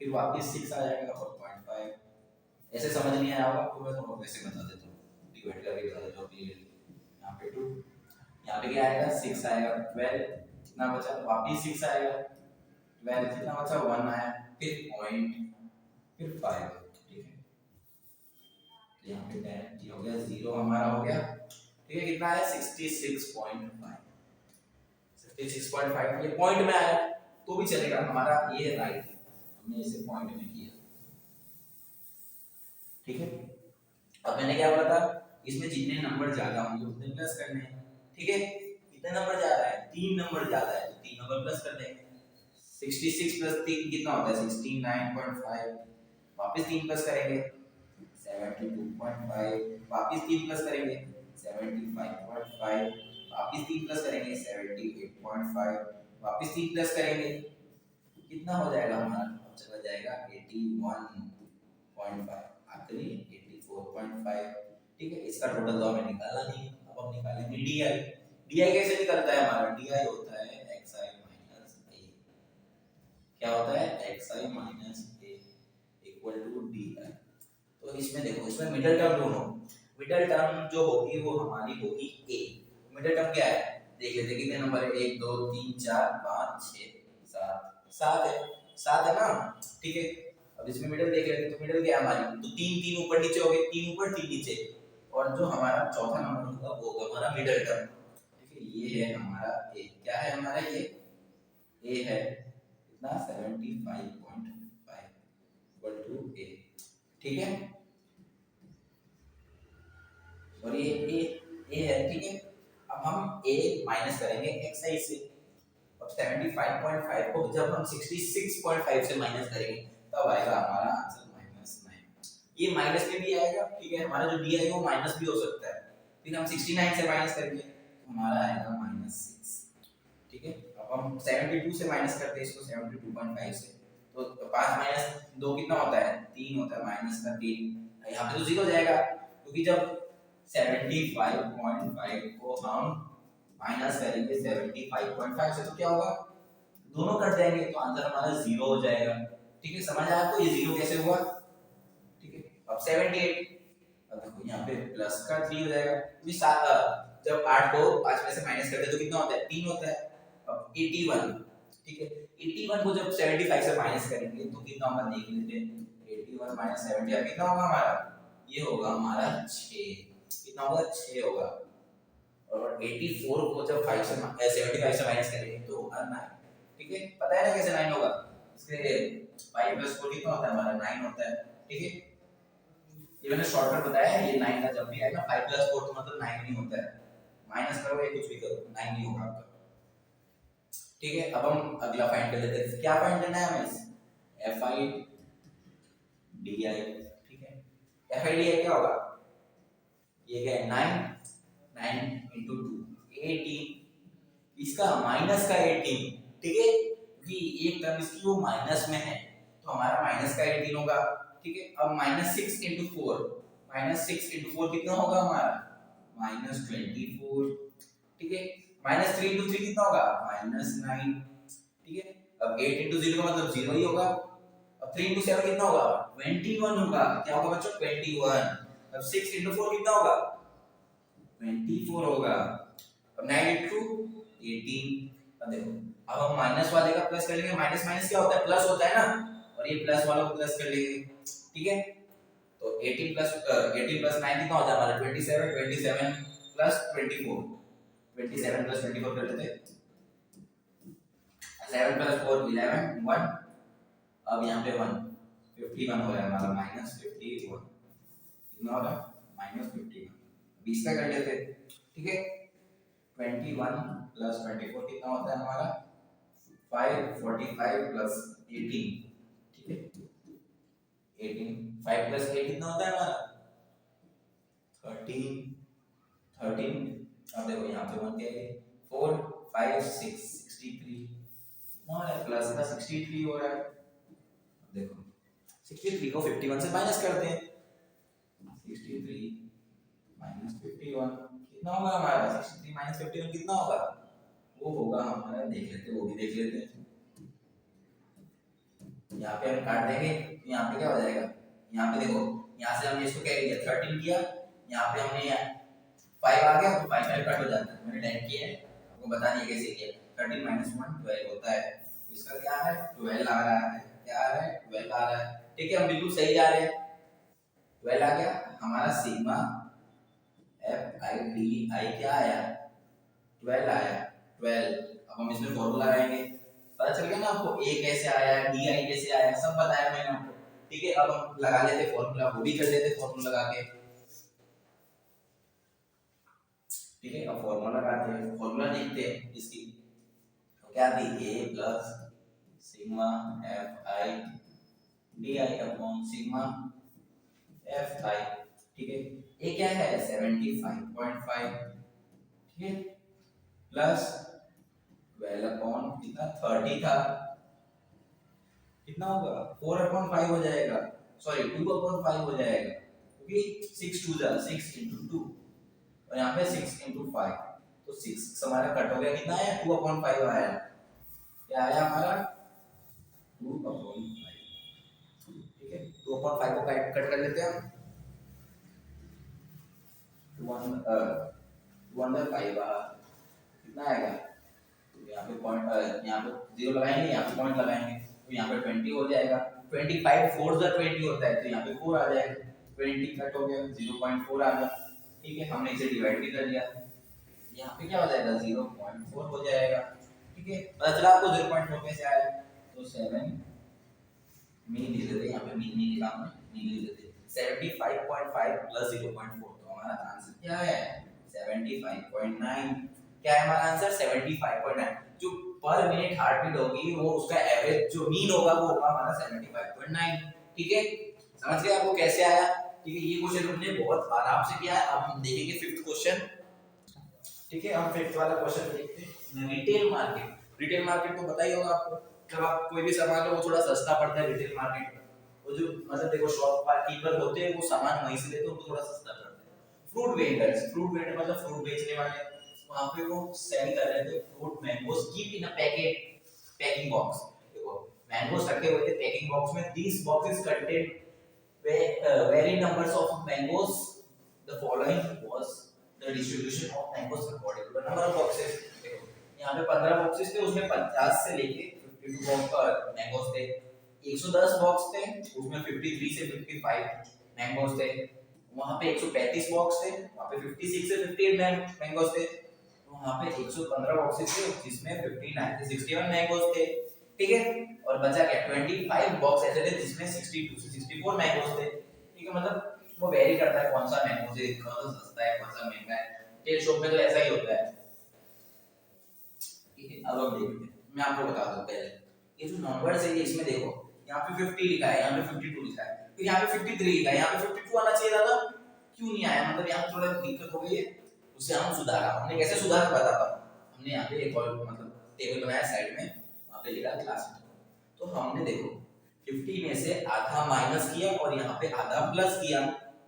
फिर वापस 6 आ जाएगा 4.5। ऐसे समझ नहीं आया होगा तो मैं थोड़ा वैसे बता देता हूँ, डिवाइड करके बता देता हूँ कि यहाँ पे 2, यहाँ पे क्या आएगा? 6 आएगा। 12 कितना बचा? वापस 6 आएगा। 12 कितना बचा? 1 आया। फिर पॉइंट, फिर 5। ठीक है, यहाँ पे 10 हो गया, 0 हमारा हो गया। ठीक है, कितना है? 66.5। 66.5 ये पॉइंट में आया तो भी चलेगा, हमारा ये राइट है, हमने इसे पॉइंट में किया। ठीक है, अब मैंने क्या बोला था, इसमें जितने नंबर ज्यादा होंगे उतने प्लस करने हैं। ठीक है, कितने नंबर ज्यादा है? 3 नंबर ज्यादा है तो 3 नंबर प्लस कर देंगे। 66 प्लस 3 कितना होता है? 69.5। वापस 3 प्लस करेंगे 72.5। वापस 3 प्लस करेंगे 75.5। वापस 3 प्लस करेंगे 78.5। वापस 3 प्लस करेंगे कितना हो जाएगा हमारा? चला जाएगा 81.5, आखिरी 84.5। ठीक है, इसका टोटल तो हमें निकालना नहीं है, अब हम निकालेंगे डीआई। डीआई कैसे निकलता है हमारा? डीआई होता है xi माइनस a। क्या होता है? xi minus a equal to DI. तो इसमें देखो, इसमें मिडिल टर्म दोनों, मिडिल टर्म जो होगी वो हमारी होगी a। मिडिल टर्म क्या है देख लेते, कितने नंबर है? 1 2 3 4 5 6 7, 7 है, 7 है ना। ठीक है, अब इसमें मिडिल देख लेते, तो मिडिल क्या है हमारी? तो 3 3 ऊपर नीचे हो गए, 3 ऊपर 3 नीचे, और जो हमारा चौथा नंबर होगा वो होगा हमारा मिडिल टर्म। ठीक है, ये है हमारा a। क्या है हमारा? ये a है कितना? 75.5 इक्वल टू a। ठीक है, और ये a है। ठीक है, अब हम a माइनस करेंगे xi से। अब 75.5 को जब हम 66.5 से माइनस करेंगे तब आएगा हमारा आंसर -9। ये माइनस में भी आएगा। ठीक है, हमारा जो डी आई वो माइनस भी हो सकता है। फिर हम 69 से माइनस करेंगे तो हमारा आएगा -6। ठीक है, अब हम 72 से माइनस करते हैं इसको 72.5 से, तो 5 माइनस 2 कितना होता है? 3 होता है, माइनस का 3। यहाँ पे तो 0 जाएगा क्योंकि जब 75.5 को हम माइनस करेंगे 75.5 से तो क्या होगा? दोनों कट जाएंगे तो आंसर हमारा 0 हो जाएगा। ठीक है, समझ आया आपको ये 0 कैसे हुआ? ठीक है, अब 78, अब देखो यहाँ पे प्लस का 3 हो जाएगा क्योंकि 7, जब 8 को 5 में से माइनस करते हैं तो कितना होता है? 3 होता है। अब 81, ठीक है, 81 को जब 75 से माइनस करेंगे तो कितना होगा देख लेते हैं। 81 माइनस 70 कितना होगा हमारा? ये होगा हमारा 6। कितना होगा? 6 होगा। और 84 को जब 5 से 75 से माइनस करेंगे तो होगा 9। ठीक है, पता है ना कैसे 9 होगा? इसके 5 प्लस 4 कितना होता है हमारा? 9 होता है। ठीक है, ये मैंने शॉर्टकट बताया है। ये 9 का जब भी आएगा 5 प्लस 4 तो मतलब 9 नहीं होता है, माइनस करो या कुछ भी करो 9 नहीं होगा आपका। ठीक है, अब हम अगला फाइंड कर लेते हैं। क्या फाइंड करना है हमें? F I D I. ठीक है, FID है क्या होगा, ये क्या है 9, 9 into 2 18, इसका माइनस का 18, ठीक है, क्योंकि एक टर्म इसकी वो माइनस में है तो हमारा माइनस का 18 होगा, ठीक है। अब -6 into 4, -6 into 4 कितना होगा हमारा -24, ठीक है। -3 into 3 कितना होगा -9, ठीक है। अब 8 into 0 का मतलब 0 ही होगा। अब 3 into 7 कितना होगा 21 होगा, क्या होगा बच्चों 21। अब 6 into 4 कितना होगा 24 होगा। अब 9 into 18, अब देखो अब हम माइनस वाले का प्लस कर लेंगे, माइनस माइनस क्या होता है प्लस होता है ना, और ये प्लस वाला को प्लस कर लेंगे, ठीक है। तो 18 प्लस 9 कितना होता है हमारा 27, 27 प्लस 24, 27 प्लस 24 कर लेते हैं, 7 प्लस 4 11 1, अब यहाँ पे 1 51 हो रहा है हमारा -51, कितना हो रहा है -51, 20 का कर लेते हैं, ठीक है। 21 प्लस 24 कितना होता है हमारा 545 प्लस 18, ठीक है। 18 5 प्लस 8 कितना होता है हमारा 13, 13। अब देखो यहाँ पे 1 क्या है 4 5 6 63 कितना हो रहा है प्लस का 63 हो रहा है। देखो 63 को 51 से माइनस करते हैं, 63 माइनस 51 कितना होगा हमारा 63 माइनस 51 कितना होगा, वो होगा हमारा देख लेते हैं, वो भी देख लेते हैं। यहाँ पे हम काट देंगे तो यहाँ पे क्या हो जाएगा, यहाँ पे देखो यहाँ से हमने इसको क्या किया 13 किया, यहाँ पे हमने 5 आ गया तो 5 5 कट हो जाता है, मैंने 10 किया है आपको बता दिया कैसे किया। 13 माइनस 1 12 होता है, इसका क्या आ रहा है 12 आ रहा है, क्या आ रहा है 12 आ रहा है, ठीक है। हम बिल्कुल सही जा रहे हैं, 12 आ गया हमारा सिग्मा FIDI क्या आया 12 आया 12। अब हम इसमें फॉर्मूला लगाएंगे, पता चल गया ना आपको A कैसे आया DI कैसे आया सब बताया मैंने आपको, ठीक है। अब हम लगा लेते फॉर्मूला, वो भी कर लेते फॉर्मूला लगा के, ठीक है। अब फॉर्मूला लगाते हैं, फॉर्मूला लिखते हैं इसकी, तो क्या थी A plus sigma FIDI upon sigma FI, ठीक है। A क्या है 75.5, ठीक है, प्लस 12 अपॉन कितना 30 था, कितना होगा 4 अपॉन 5 हो जाएगा, सॉरी 2 अपॉन 5 हो जाएगा, क्योंकि 6 2 जा 6 into 2 और यहाँ पे 6 into 5, तो 6 हमारा कट हो गया, कितना आया 2 अपॉन 5 आया, क्या आया हमारा 2 अपॉन 5, ठीक है। 2 अपॉन 5 को कट कर लेते हैं हम, 2 कितना आएगा, तो यहाँ पे पॉइंट यहाँ पे 0 लगाएंगे, यहाँ पे पॉइंट लगाएंगे तो यहाँ पे 20 हो जाएगा, 25 4 जा 20 होता है तो यहाँ पे 4 आ जाएगा, 20 कट हो गया 0.4 आ गया, ठीक है। हमने इसे डिवाइड भी कर लिया, यहाँ पे क्या हो जाएगा 0.4 हो जाएगा, ठीक है। पता चला आपको 0.4 कैसे आया, तो 7 मीन ले लेते हैं, यहाँ पे मीन नहीं लिखा हमने, मीन ले लेते हैं 75.5 प्लस 0.4, तो हमारा आंसर क्या है 75.9, क्या है हमारा आंसर 75.9। जो पर मिनट हार्ट बीट होगी वो उसका एवरेज जो मीन होगा वो होगा हमारा 75.9, ठीक है। समझ गए आपको कैसे आया, ठीक है। ये क्वेश्चन हमने बहुत आराम से किया है। अब हम देखेंगे फिफ्थ क्वेश्चन, ठीक है। हम फिफ्थ वाला क्वेश्चन देखते हैं, रिटेल मार्केट। रिटेल मार्केट को बताइए होगा आपको, जब आप कोई भी सामान लो वो थोड़ा सस्ता पड़ता है रिटेल मार्केट में, वो जो मतलब देखो शॉप कीपर होते हैं वो सामान वहीं से लेते हैं उनको थोड़ा सस्ता पड़ता है। फ्रूट वेंडर्स, फ्रूट वेंडर मतलब फ्रूट बेचने वाले, वहां पे वो सेल कर रहे थे fruit mangoes keep in a packet packing box, देखो मैंगोज रखे हुए थे पैकिंग बॉक्स में, these boxes contain varied numbers of mangoes, the following was the distribution of mangoes according to the number of boxes। देखो यहाँ पे 15 boxes थे, उसमें 50 से लेके 52 बॉक्स मैंगोज थे, 110 बॉक्स थे उसमें 53 से 55 मैंगोज थे, वहां पे 135 बॉक्स थे वहां पे 56 से 58 मैंगोज थे, वहां पे 115 बॉक्सेस थे जिसमें 59 से 61 मैंगोज थे, ठीक है। और बचा क्या 25 बॉक्स ऐसे थे जिसमें 62 से 64 मैंगोज थे, ठीक है। मतलब वो वेरी करता है कौन सा मैंगो से कौन सा सस्ता है कौन सा महंगा है, टेल शॉप में तो ऐसा ही होता है, ठीक है। अब हम देखते हैं, मैं आपको बता दूं पहले ये जो नंबर्स है ये इसमें देखो यहाँ पे 50 लिखा है यहाँ पे 52 लिखा है, तो यहाँ पे 53 का, यहाँ पे 52 आना चाहिए था, क्यों नहीं आया? मतलब यहाँ थोड़ा दिक्कत हो गई है, उसे हम सुधारा। हमने कैसे सुधारा बताता हूँ। हमने यहाँ पे एक और मतलब टेबल बनाया साइड में, वहाँ पे लिखा क्लास इंटरवल। तो हमने देखो 50 में से आधा माइनस किया और यहाँ पे आधा प्लस किया,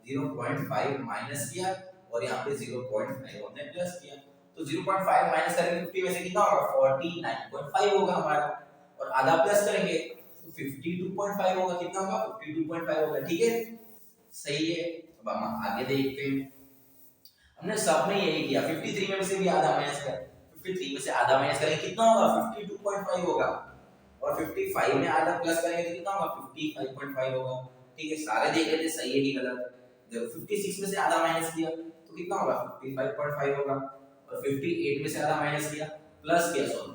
0.5 माइनस किया और यहाँ पे 0.5 हमने प्लस किया। तो 0.5 माइनस करेंगे 50 में से कितना होगा? 49.5 होगा हमारा, और आधा प्लस करेंगे तो 52.5 होगा। कितना होगा? 52.5 होगा। ठीक है, सही है। अब हम आगे देखते हैं। हमने सब में यही किया, 53 में से भी आधा माइनस कर, 53 में से आधा माइनस करेंगे कितना होगा? 52.5 होगा, और 55 में आधा प्लस करेंगे तो कितना होगा? 55.5 होगा। ठीक है, सारे देख लेते सही है कि गलत। जब 56 में से आधा माइनस किया तो कितना होगा? 55.5 होगा, और 58 में से आधा माइनस किया प्लस किया, सॉरी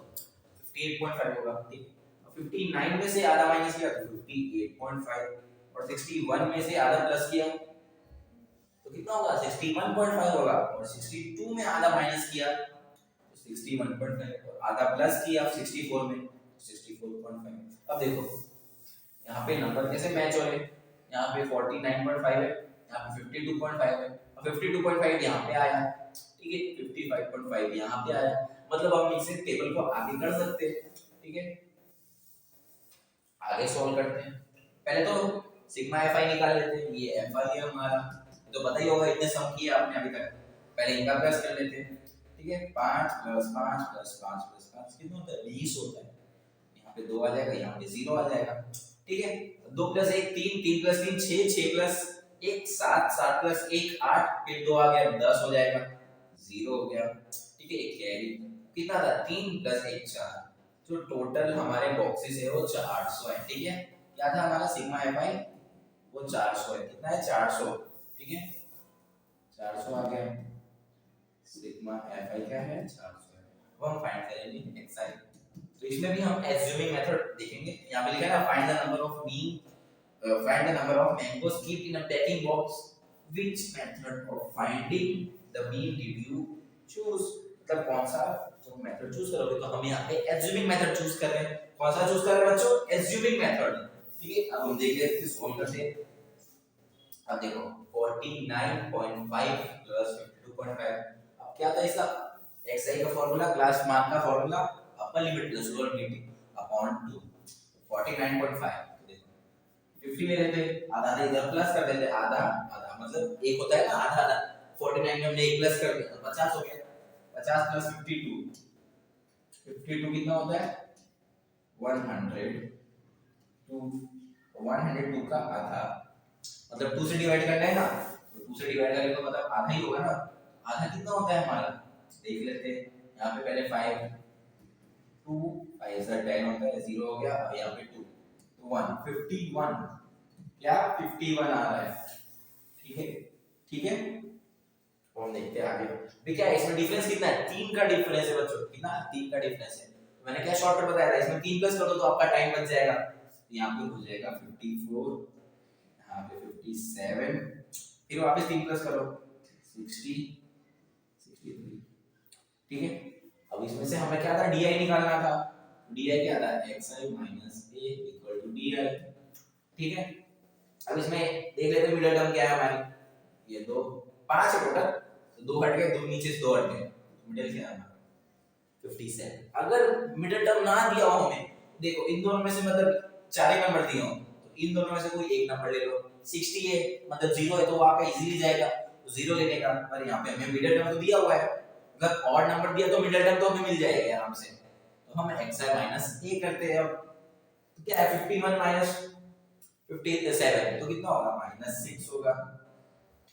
58.5 होगा। ठीक है, और 59 में से आधा माइनस किया तो 58.5, और 61 में से आधा प्लस किया तो कितना होगा? 61.5 होगा, और 62 में आधा माइनस किया तो 61.5, और आधा प्लस किया 64 में 64.5। अब देखो यहाँ पे नंबर कैसे मैच हो रहे हैं? यहाँ पे 49.5 है, यहाँ पे 52.5 है, और 52.5 यहाँ पे आया। ठीक है, 55.5 यहाँ पे आया। मतलब हम इसे टेबल को आगे कर सकते हैं। ठीक है, आगे सॉल्व करते हैं। पहले तो सिग्मा एफ आई निकाल लेते हैं। ये एफ आई है हमारा, तो पता ही होगा, इतने सम किए आपने अभी तक। पहले इनका प्लस कर लेते हैं। ठीक है, 5 + 5 + 5 + 5 कितना होता है? 20 होता है। यहाँ पे 2 आ जाएगा, यहाँ पे 0 आ जाएगा। ठीक है, 2 + 1 3, 3 + 3 6, 6 + 1 7, 7 + 1 8, फिर 2 आ गया 10 हो जाएगा, 0 हो गया। ठीक है, एक कैरी कितना था? 3 + 1 4। जो टोटल हमारे बॉक्सेस है वो 400 है। ठीक है, क्या था हमारा सिग्मा एफ आई? वो 400 है। कितना है? 400। ठीक है, 400 आ गया। सिग्मा एफ आई क्या है? 400 है। अब हम फाइंड करेंगे एक्स आई। तो इसमें भी हम एज्यूमिंग मेथड देखेंगे। यहाँ पे लिखा है ना, find the number of mean, find the number of mangoes keeped in a packing box, which method of finding the mean did you choose? मतलब कौन सा जो मेथड चूज करोगे? तो हम यहाँ पे एज्यूमिंग मेथड चूज कर रहे हैं। कौन सा चूज कर रहे हैं बच्चों? Assuming method. ठीक है, अब हम देख लेते हैं सॉल्व करते हैं। अब देखो 49.5 + 52.5, अब क्या था इसका? xi का फार्मूला, क्लास मार्क का formula, upper limit plus lower limit upon 2, 49.5। तो देखो 50 ले लेते, आधा आधा इधर प्लस कर देते, आधा आधा मतलब एक होता है ना आधा आधा। 49 में हमने एक प्लस कर दिया तो 50 हो गया। 50 + 52, 52 कितना होता है? 102, 102 का आधा, मतलब 2 से डिवाइड करना है ना, तो 2 से डिवाइड करेंगे तो मतलब आधा ही होगा ना। आधा कितना होता है हमारा? देख लेते हैं। यहाँ पे पहले 5 2 5 से 10 होता है, 0 हो गया, और यहाँ पे 2 तो 1 51, क्या 51 आ रहा है। ठीक है, ठीक है, तो हम देखते हैं आगे। देखिए इसमें डिफरेंस कितना है? 3 का डिफरेंस है बच्चों। कितना? 3 का डिफरेंस है। तो मैंने क्या शॉर्टकट बताया था, इसमें 3 प्लस कर दो तो आपका टाइम बच जाएगा। यहाँ पे हो जाएगा 54, यहाँ पे 57, फिर वापस 3 प्लस करो 60, 63। ठीक है, अब इसमें से हमें क्या था? di निकालना था। di क्या था? xi - a = di। ठीक है, अब इसमें देख लेते हैं मिडिल टर्म क्या है हमारी। ये दो 5 है टोटल, तो 2 हट गए, 2 नीचे से 2 हट गए, मिडिल क्या है हमारा? 57। अगर मिडिल टर्म ना दिया हो हमें, देखो इन दोनों में से मतलब 4 ही नंबर दिए हो, तो इन दोनों में से कोई एक नंबर ले लो। 60 है मतलब 0 है तो वो आपका इजीली जाएगा, तो 0 लेने का। पर यहाँ पे हमें मिडिल टर्म तो दिया हुआ है, अगर ऑड नंबर दिया तो मिडिल टर्म तो हमें मिल जाएगा आराम से। तो हम xi - a करते हैं। अब तो क्या है? 51 - 57 तो कितना होगा? -6 होगा।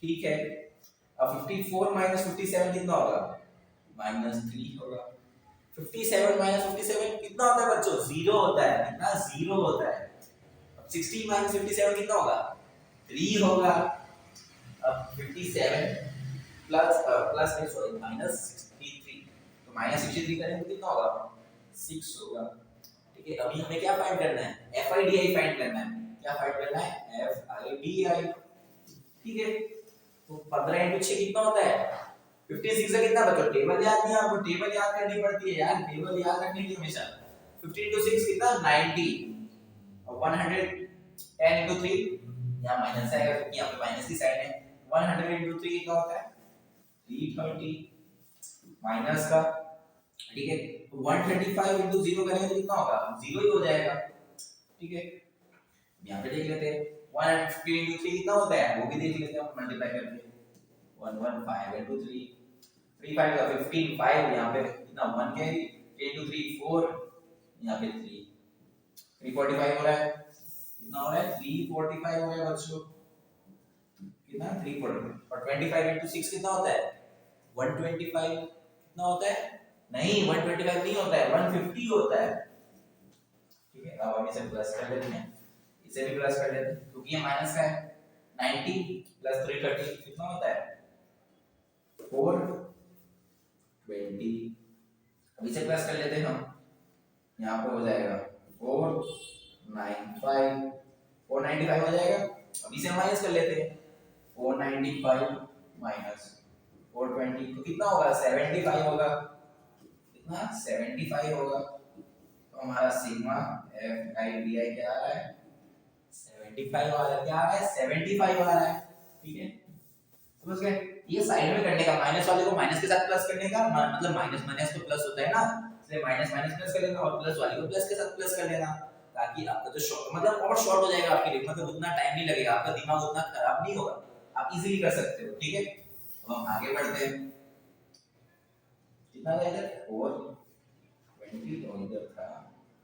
ठीक है, अब 54 - 57 कितना होगा? -3 होगा। 57 - 57 कितना होता है बच्चों? 0 होता है। कितना? 0 होता है। अब 60 - 57 कितना होगा? 3 होगा। अब 57 प्लस प्लस नहीं सॉरी -63, तो -63 करेंगे तो कितना होगा? 6 होगा। ठीक है, अभी हमें क्या फाइंड करना है? FIDI फाइंड करना है। क्या फाइंड करना है? FIDI। ठीक है, तो 15 × 6 कितना होता है? 56 से कितना बच्चों? टेबल याद नहीं है आपको? टेबल याद करनी पड़ती है यार, टेबल याद रखने की हमेशा। 15 × 6 कितना? 90, और 110 × 3 यहाँ माइनस आएगा क्योंकि यहाँ पे माइनस की साइड है। 100 into 3 कितना होता है 330 माइनस का, ठीक है। 125 into 0 करेंगे तो कितना होगा 0 ही हो जाएगा, ठीक है। यहाँ पे देख लेते हैं 150 into 3 कितना होता है वो भी देख लेते हैं मल्टीप्लाई करके। 115 into 3 3 5 का 15 5 यहाँ पे कितना 1 कैरी 3 into 3 4 यहाँ पे 3 345 हो रहा है, कितना हो रहा है 345 हो रहा है बच्चों, कितना 345 और 25 into 6 कितना होता है 125 कितना होता है नहीं 125 नहीं होता है 150 होता है, ठीक है। अब हम इसे प्लस कर लेते हैं, इसे भी प्लस कर लेते हैं क्योंकि ये माइनस का है। 90 प्लस 330 कितना होता है 420, अब इसे प्लस कर लेते हैं हम, यहाँ पे हो जाएगा 495 495 हो जाएगा। अब इसे माइनस कर लेते हैं 495 माइनस 420 तो कितना होगा 75 होगा, कितना 75 होगा। तो हमारा सिग्मा एफ आई डी आई क्या आ रहा है 75 आ रहा है, क्या आ रहा है 75 आ रहा है, ठीक है। समझ गए, ये साइड में करने का माइनस वाले को माइनस के साथ प्लस करने का, मतलब माइनस माइनस तो प्लस होता है ना, इसलिए माइनस माइनस प्लस कर लेना और प्लस वाले को प्लस के साथ प्लस कर लेना, ताकि आपका जो शॉर्ट मतलब और शॉर्ट हो जाएगा आपके लिए, मतलब उतना टाइम नहीं लगेगा, आपका दिमाग उतना खराब नहीं होगा, आप इजीली कर सकते हो, ठीक है। अब हम आगे बढ़ते हैं, कितना गया इधर 420 और इधर था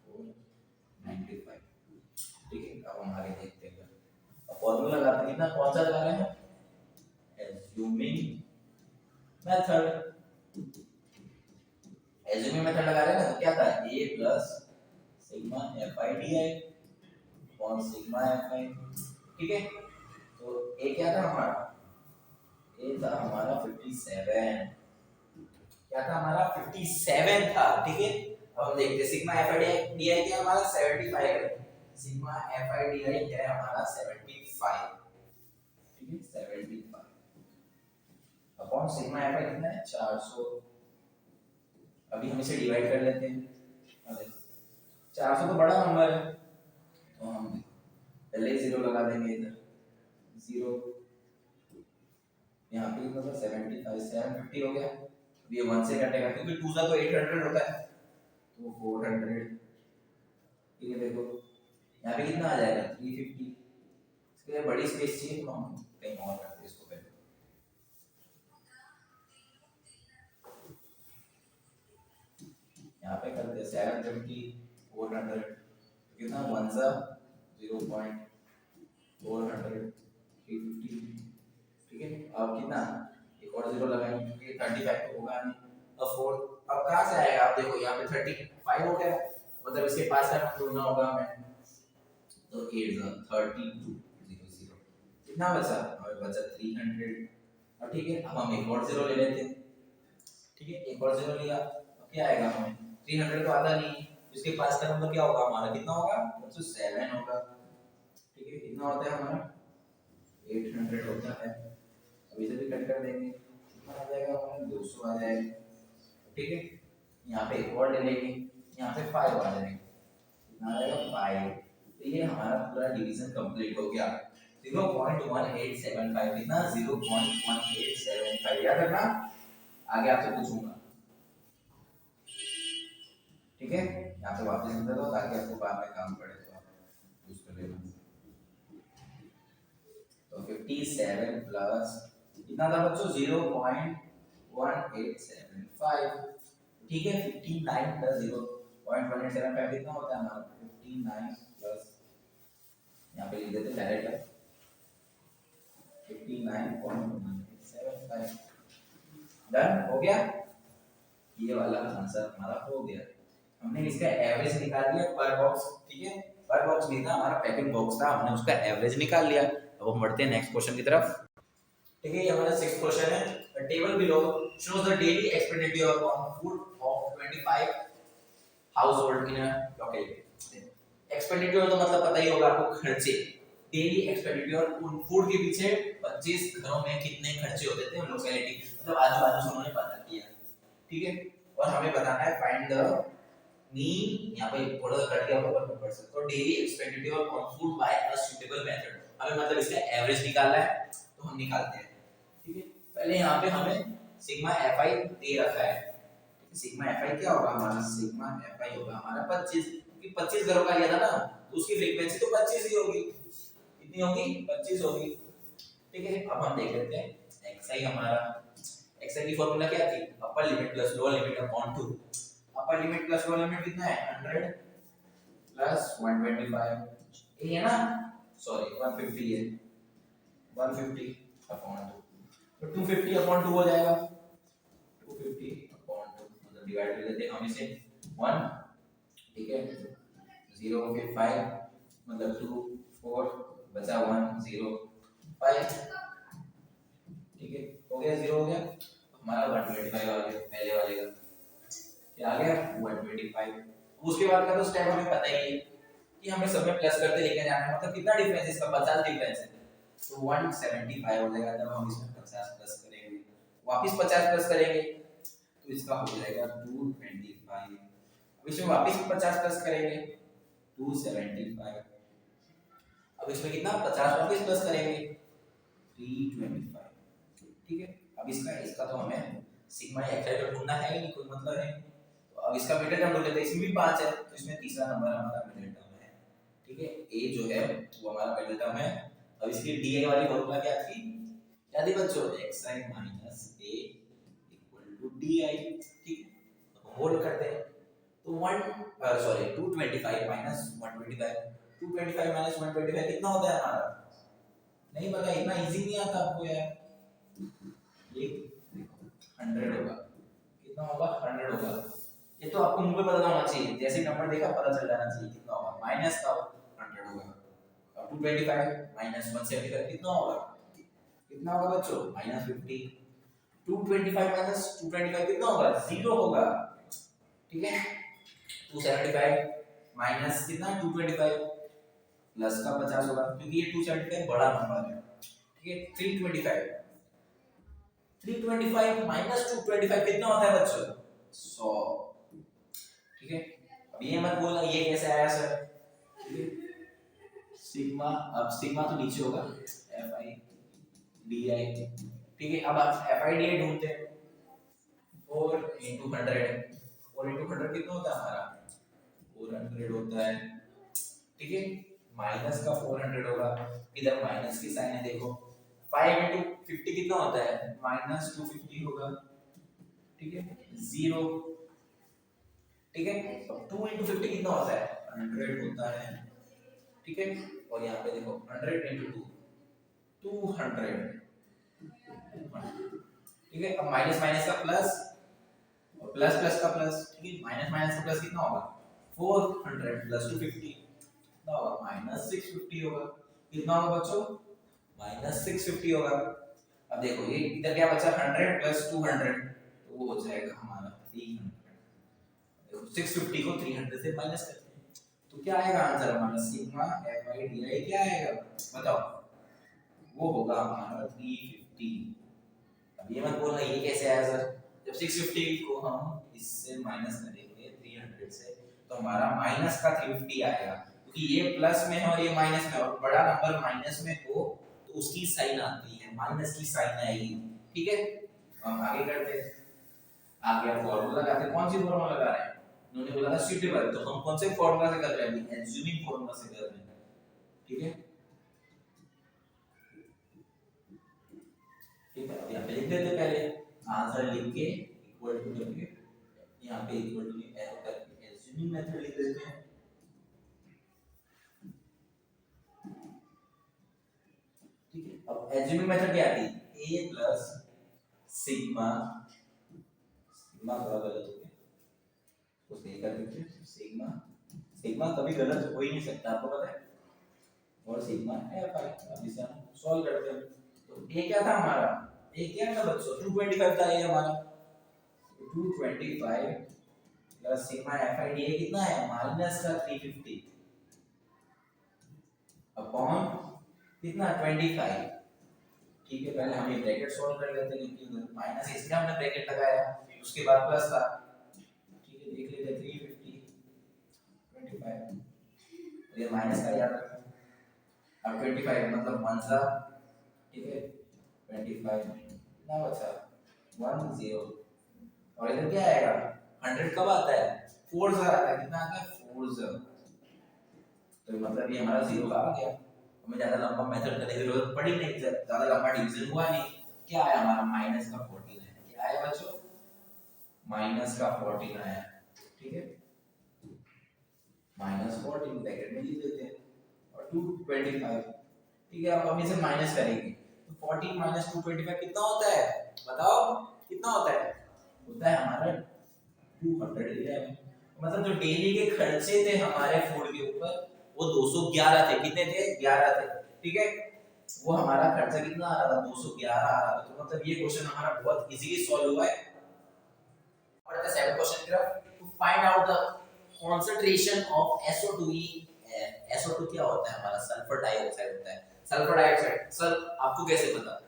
495, ठीक है। अब हम आगे देखते हैं, अब फॉर्मूला लगाते हैं, कितना कौन सा लगा रहे हैं assuming method, assuming method लगा रहे हैं ना, तो क्या था a plus sigma fi di upon sigma fi, ठीक है। तो a क्या था हमारा, a था हमारा 57, क्या था हमारा 57 था, ठीक है। अब हम देखते हैं सिग्मा fi di क्या हमारा 75 है, सिग्मा fi di क्या है हमारा 75, ठीक है 75 अपॉन सिग्मा एफ कितना है 400। अभी हम इसे डिवाइड कर लेते हैं, अरे 400 तो बड़ा नंबर है तो हम पहले जीरो लगा देंगे इधर, जीरो यहाँ पे कितना था 75 750 हो गया। अब ये 1 से कटेगा क्योंकि 2 सा तो 800 होता है तो 400, ठीक है। देखो यहाँ पे कितना आ जाएगा 350, इसके लिए बड़ी स्पेस चाहिए तो हम कहीं और करते हैं इसको पहले, यहाँ पे करते हैं 750 400 कितना 1 सा 0.400 350, ठीक है। अब कितना एक और जीरो लगाएंगे क्योंकि 35 तो होगा नहीं, अब 4 अब कहाँ से आएगा आप देखो यहाँ पे 35 हो गया, मतलब इसके पास का नंबर ढूंढना होगा हमें, तो 8 32 00 कितना बचा हमें बचा 300, अब ठीक है। अब हम एक और जीरो ले लेते हैं, ठीक है एक और जीरो लिया, अब क्या आएगा हमें 300 तो आता नहीं, इसके पास का नंबर क्या होगा हमारा कितना होगा 7 होगा, ठीक है। कितना होता है हमारा 800 होता है। अब इसे भी कट कर देंगे, कितना आ जाएगा हमारा 200 आ जाएगा, ठीक है। यहाँ पे एक और ले लेंगे, यहाँ पे 5 आ जाएगा, कितना आ जाएगा 5, तो ये हमारा पूरा डिवीजन कंप्लीट हो गया 0.1875, कितना 0.1875 याद रखना, आगे आपसे पूछूंगा, ठीक है। यहाँ पे वापस समझा दो ताकि आपको बाद में काम पड़े तो आप यूज कर लेना। तो 57 प्लस कितना था बच्चों 0.1875, ठीक है। 59 प्लस 0.1875 कितना होता है हमारा 59 प्लस, यहाँ पे लिख देते हैं डायरेक्ट 59.1875, डन हो गया, ये वाला आंसर हमारा हो गया। हमने इसका एवरेज निकाल लिया पर बॉक्स, ठीक है। पर बॉक्स नहीं था हमारा पैकिंग बॉक्स था, हमने उसका एवरेज निकाल लिया। अब हम बढ़ते हैं नेक्स्ट क्वेश्चन की तरफ, ठीक है। ये हमारा 6th क्वेश्चन है, the table below shows the daily expenditure on food of 25 household in a locality. Expenditure तो मतलब पता ही होगा आपको, खर्चे, डेली एक्सपेंडिचर उन फूड के पीछे 25 घरों में कितने खर्चे होते थे लोकेलिटी, मतलब आजू बाजू से उन्होंने पता किया, ठीक है। और हमें बताना है फाइंड द मीन, यहाँ पे थोड़ा सा कट गया होगा पर मैं पढ़ सकता हूँ, daily expenditure on food by a suitable method, हमें मतलब इसका एवरेज निकालना है तो हम निकालते हैं। ठीक है, पहले यहाँ पे हमें सिग्मा एफ आई दे रखा है। सिग्मा एफ आई क्या होगा हमारा, सिग्मा एफ आई होगा हमारा 25, क्योंकि 25 घरों का लिया था ना तो उसकी फ्रीक्वेंसी तो 25 ही होगी। कितनी होगी, 25 होगी। ठीक है, अब हम देख लेते हैं एक्स आई हमारा, एक्स आई की फॉर्मूला क्या थी, upper limit plus lower limit upon 2। Upper limit plus lower limit कितना है, 100 प्लस 125, ये है ना, सॉरी 150 है, 150 अपॉन 2, तो 250 अपॉन 2 हो जाएगा, 250 अपॉन 2 मतलब डिवाइड कर देते हैं हम इसे 1। ठीक है, 0 फिर 5 मतलब 2 4 बचा 1 0 5। ठीक है, हो गया 0 हो गया, हमारा 125 आ गया पहले वाले का, क्या आ गया 125। उसके बाद का तो स्टेप हमें पता ही है कि हमें सब में प्लस करते लेके जाना है, मतलब कितना डिफरेंस है इसका, 50 डिफरेंस है, तो 175 हो जाएगा। जब हम इसमें 50 प्लस करेंगे वापस 50 प्लस करेंगे तो इसका हो जाएगा 225, अब इसमें वापस 50 प्लस करेंगे 275, अब इसमें कितना 50 वापस प्लस करेंगे 325। ठीक है, अब इसका इसका तो हमें सिग्मा एक्स ढूंढना है ही नहीं, कोई मतलब है। तो अब इसका मिडिल टर्म ढूंढ लेते हैं, इसमें भी 5 है तो इसमें तीसरा नंबर हमारा मिडिल टर्म है। ठीक है, ए जो है वो हमारा मिडिल टर्म है। अब इसकी डी ए वाली फॉर्मूला क्या थी, क्या थी बच्चों, xi minus a equal to D I. ठीक है, तो होल्ड करते हैं, तो 225 माइनस 125, 225 माइनस 125 कितना होता है हमारा, नहीं पता, इतना इजी नहीं आता आपको यार, ये 100 होगा, कितना होगा 100 होगा, ये तो आपको मुंह पे पता होना चाहिए, जैसे नंबर देखा पता चल जाना चाहिए कितना होगा, माइनस का 100 होगा। अब 225 माइनस 175 कितना होगा, कितना होगा बच्चों -50, 225 माइनस 225 कितना होगा 0 होगा। ठीक है, 275 माइनस कितना 225 प्लस का 50 होगा, क्योंकि ये 275 बड़ा नंबर है। ठीक है, 325, 325 माइनस 225 कितना होता है बच्चों 100। ठीक है, अब ये मत बोलना ये कैसे आया सर, ठीक है, सिग्मा, अब सिग्मा तो नीचे होगा एफ आई डी आई। ठीक है, अब आप एफ आई डी आई ढूंढते हैं, 4 into 100, 4 into 100 कितना होता है हमारा 400 होता है। ठीक है, माइनस का 400 होगा, इधर माइनस की साइन है देखो, 5 into 50 कितना होता है -250 होगा। ठीक है, 0। ठीक है, अब 2 into 50 कितना होता है 100 होता है। ठीक है, और यहाँ पे देखो 100 into 2 200। ठीक है, अब माइनस माइनस का प्लस और प्लस प्लस का प्लस। ठीक है, माइनस माइनस का प्लस कितना होगा 400 प्लस 250 कितना होगा -650 होगा। कितना होगा बच्चों -650 होगा। अब देखो ये इधर क्या बचा 100 प्लस 200, तो वो हो जाएगा हमारा 300। देखो 650 को 300 से माइनस करते हैं तो क्या आएगा आंसर हमारा, सिग्मा एफ आई डी आई क्या आएगा बताओ, वो होगा हमारा 350। अब ये मत बोलना ये कैसे आया सर, जब 650 को हम इससे माइनस करेंगे 300 से तो हमारा माइनस का 350 आएगा, क्योंकि ये प्लस में है और ये माइनस में है, और बड़ा नंबर माइनस में हो तो उसकी साइन आती है, माइनस की साइन आएगी। ठीक है, हम आगे करते हैं, आगे आप फॉर्मूला लगाते हैं, कौन सी फॉर्मूला लगा रहे हैं, उन्होंने बोला था सूटेबल, तो हम कौन से फॉर्मूला से कर रहे हैं अभी, एज्यूमिंग फॉर्मूला से कर रहे हैं। ठीक है, ठीक है, अब यहाँ पे लिख देते हैं, पहले आंसर लिख के इक्वल टू करके यहाँ पे इक्वल टू एरो करके एज्यूमिंग मेथड लिख देते हैं। ठीक है, अब एज्यूमिंग मेथड क्या आती है, a प्लस सिग्मा, सिग्मा थोड़ा गलत हो गया तो सही कर देते हैं, सिग्मा, सिग्मा कभी गलत हो ही नहीं सकता आपको पता है, और सिग्मा एफ आई। अब इसे हम सॉल्व करते हैं, तो a क्या था हमारा, a क्या था बच्चों 225 था ये हमारा, 225 plus sigma F I D A कितना है माइनस का 350 अपॉन कितना 25। ठीक है, पहले हम ये ब्रैकेट सॉल्व कर लेते हैं, क्योंकि उधर माइनस इसलिए हमने ब्रैकेट लगाया, उसके बाद प्लस था। ठीक है, देख लेते हैं 350 25, ये माइनस का याद रखना। अब 25 मतलब 1 सा, ठीक है 25 ना बचा 1 0, और इधर क्या आएगा 100 कब आता है 4 सा आता है, कितना आता है 4 सा, तो मतलब ये हमारा 0 का आ गया। हमें ज्यादा लंबा मेथड करने की जरूरत पड़ी नहीं, ज्यादा लंबा डिवीजन हुआ नहीं। क्या आया हमारा माइनस का 14 है, क्या आया बच्चों माइनस का 14 आया, ठीक है माइनस 14 ब्रैकेट में लिख देते हैं और 225, ठीक है। अब हम इसे माइनस करेंगे तो 14 माइनस 225 कितना होता है बताओ, कितना होता है, होता है हमारा 211। मतलब जो डेली के खर्चे थे हमारे फूड के ऊपर वो 211 थे, कितने थे 11 थे, ठीक है वो हमारा खर्चा कितना आ रहा था 211 आ रहा था। तो मतलब ये क्वेश्चन हमारा बहुत इजीली सॉल्व हुआ है। और द सेकंड क्वेश्चन की तरफ, to find out the concentration of SO2e, SO2 क्या होता है हमारा सल्फर डाइऑक्साइड होता है, सल्फर डाइऑक्साइड सर आपको कैसे पता,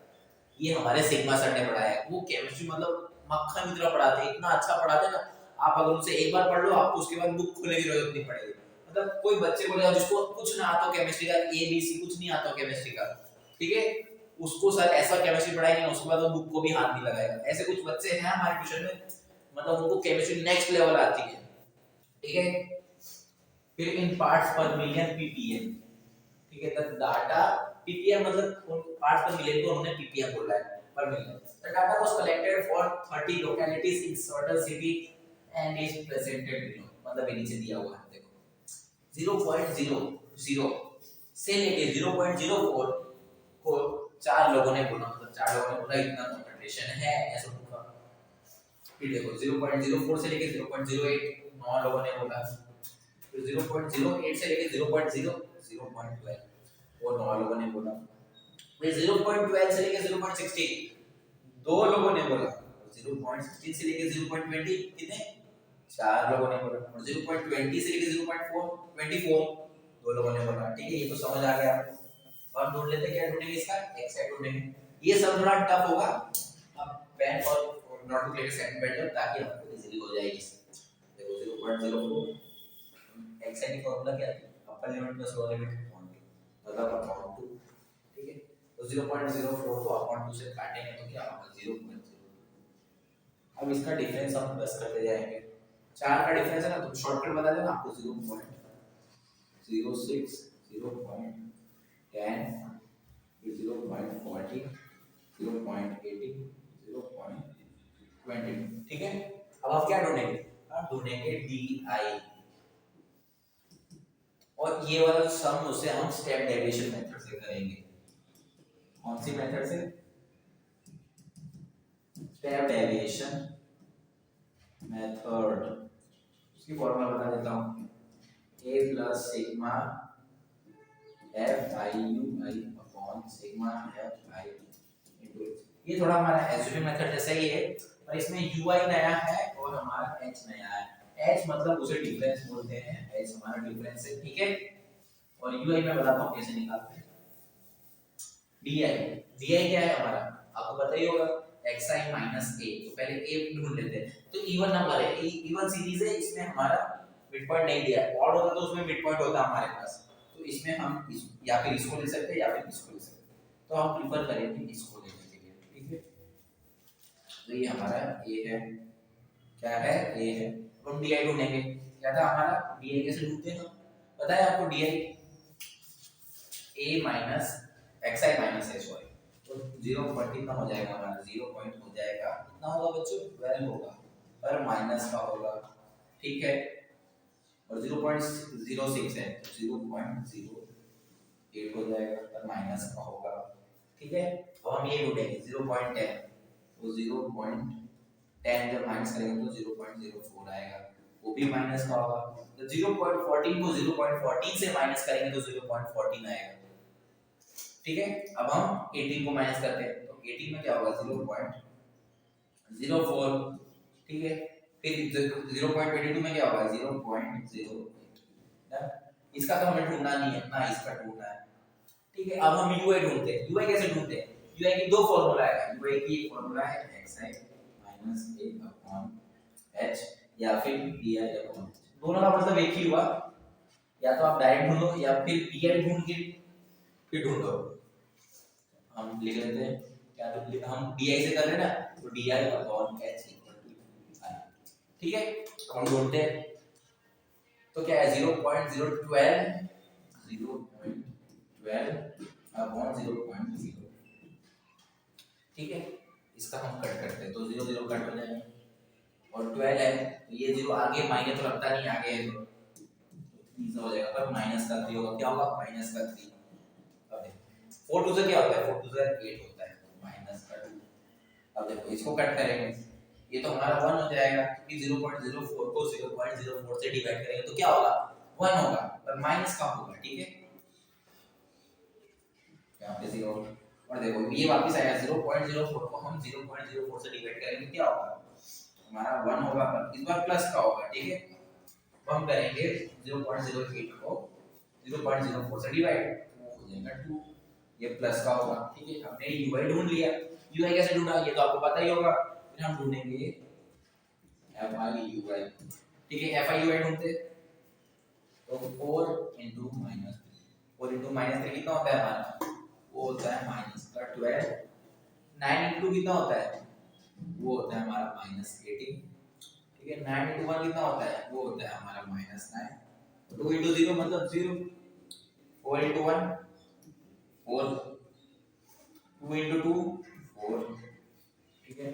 ये हमारे सिग्मा सर ने पढ़ाया है, वो केमिस्ट्री मतलब मक्खन की तरह पढ़ाते हैं, इतना अच्छा पढ़ाते हैं ना, आप अगर उनसे एक बार पढ़ लो आपको उसके बाद बुक खोलने की जरूरत नहीं पड़ेगी। मतलब कोई बच्चे को ले जिसको कुछ ना आता हो केमिस्ट्री का, ए बी सी कुछ नहीं आता हो केमिस्ट्री का, ठीक है उसको सर ऐसा केमिस्ट्री पढ़ाएंगे उसके बाद वो बुक को भी हाथ नहीं लगाएगा। ऐसे कुछ बच्चे हैं हमारे ट्यूशन में, मतलब उनको केमिस्ट्री नेक्स्ट लेवल आती है, ठीक है। फिर इन पार्ट्स पर मिलियन पीपीएम, ठीक है द डाटा पीपीएम मतलब उन पार्ट्स पर मिलियन को उन्होंने पीपीएम बोला है पर million. The data was collected for 30 localities in certain city and is presented below, मतलब ये नीचे दिया हुआ है देखो 0.00 से लेके 0.04 को चार लोगों ने बोला, मतलब चार लोगों ने बोला इतना कंसंट्रेशन है SO2 का। फिर देखो 0.04 से लेके 0.08 9 लोगों ने बोला, फिर 0.08 से लेके 0.12 वो 9 लोगों ने बोला, फिर 0.12 से लेके 0.16 दो लोगों ने बोला, 0.16 से लेके 0.20 कितने चार लोगों ने बोला, और 0.20 से लेके 0.24 दो लोगों ने बोला, ठीक है ये तो समझ आ गया आपको। और ढूंढ लेते क्या ढूंढेंगे इसका एक्स साइड ढूंढेंगे, ये सब थोड़ा टफ होगा, अब पेन और नोटबुक लेके सेकंड बैठ जाओ ताकि आपको इजीली हो जाएगी। देखो 0.04 एक्स साइड की फॉर्मूला क्या है upper limit plus lower limit upon two, मतलब अपॉन टू, ठीक है तो 0.04 को अपॉन टू से काटेंगे तो क्या होगा 0.02। अब इसका डिफरेंस हम प्लस करते जाएंगे, चार का डिफरेंस है ना तो शॉर्टकट बता देना आपको 0.06 0.10 0.40 0.80 0.20, ठीक है। अब आप क्या ढूंढेंगे, आप ढूंढेंगे डी आई, और ये वाला सम उसे हम स्टेप डेविएशन मेथड से करेंगे। कौन सी मेथड से, स्टेप डेविएशन मेथड। उसकी फॉर्मूला बता देता हूं, a plus sigma F I you I upon sigma F I into, ये थोड़ा हमारा एसयूवी मेथड जैसा ही है पर इसमें यू आई नया है और हमारा एच नया है। एच मतलब उसे डिफरेंस बोलते हैं, एच हमारा डिफरेंस है, ठीक है। और यू आई मैं बताता हूं कैसे निकालते हैं। डी आई क्या है हमारा आपको पता ही होगा xi माइनस a, तो पहले a ढूंढ लेते हैं। तो इवन नंबर है, इवन सीरीज है, इसमें हमारा मिड पॉइंट नहीं दिया है, ऑड होता तो उसमें मिड पॉइंट होता हमारे पास, तो इसमें हम या फिर इसको ले सकते हैं या फिर इसको ले सकते हैं, तो हम प्रीफर करेंगे इसको लेने के लिए, ठीक है। तो ये हमारा a है, क्या है a है, हम di ढूंढेंगे, क्या था हमारा di कैसे ढूंढते हैं, पता है आपको di a minus xi minus a, sorry तो 0 कितना हो जाएगा हमारा 0 पॉइंट हो जाएगा, कितना होगा बच्चों 12 होगा पर माइनस का होगा, ठीक है। और 0.06 है तो 0.08 हो जाएगा पर माइनस का होगा, ठीक है। अब हम ये ढूंढेंगे 0.10, तो 0.10 जब माइनस करेंगे तो 0.04 आएगा, वो भी माइनस का होगा। तो 0.14 को 0.14 से माइनस करेंगे तो 0.14 आएगा, ठीक है। अब हम 18 को माइनस करते हैं तो 18 में क्या होगा 0.04, ठीक है। फिर 0.22 में क्या होगा 0.08, इसका तो हमें ढूंढना नहीं है ना, इसका ढूंढना है, ठीक है। अब हम यूआई ढूंढते हैं, यूआई कैसे ढूंढते हैं, यूआई की दो फार्मूला है, यूआई की एक फार्मूला है xi minus a upon h या फिर di अपॉन h, दोनों का मतलब एक ही हुआ, या तो आप डायरेक्ट ढूंढो या फिर di ढूंढ के फिर ढूंढो। हम लिख लेते हैं क्या, तो हम डी आई से कर रहे हैं ना, तो D I upon H equal to I. ठीक है, तो हम ढूंढते हैं तो क्या है 0.012 अपॉन 0.0। ठीक है, इसका हम कट करते हैं तो 0 0 कट हो जाएगा और 12 है तो ये 0 आगे माइनस तो लगता नहीं, आगे है तो 3 हो जाएगा, पर माइनस का 3 होगा, क्या होगा माइनस का 3। अब देखो 4 2 से क्या होता है, 4 2 से 8 होता है, माइनस का 2। अब देखो इसको कट करेंगे, ये तो हमारा 1 हो जाएगा क्योंकि 0.04 को 0.04 से डिवाइड करेंगे तो क्या होगा 1 होगा, पर माइनस का होगा। ठीक है, यहाँ पे 0 और देखो ये वापस आया 0.04 को हम 0.04 से डिवाइड करेंगे क्या होगा हमारा 1 होगा, पर इस बार प्लस का होगा। ठीक है, तो हम करेंगे 0.08 को 0.04 से डिवाइड तो हो जाएगा 2, ये प्लस का होगा। ठीक है, हमने ui ढूंढ लिया, ui कैसे ढूंढा ये तो आपको पता ही होगा, फिर हम ढूंढेंगे fi ui। ठीक है, fi ui ढूंढते तो 4 into -3, 4 into -3 कितना होता है हमारा, वो होता है माइनस का 12। 9 into कितना होता है, वो होता है हमारा -18। ठीक है, 9 into 1 कितना होता है, वो होता है हमारा -9। 2 into 0 मतलब 0, 4 into 1 4, 2 into 2 4। ठीक है,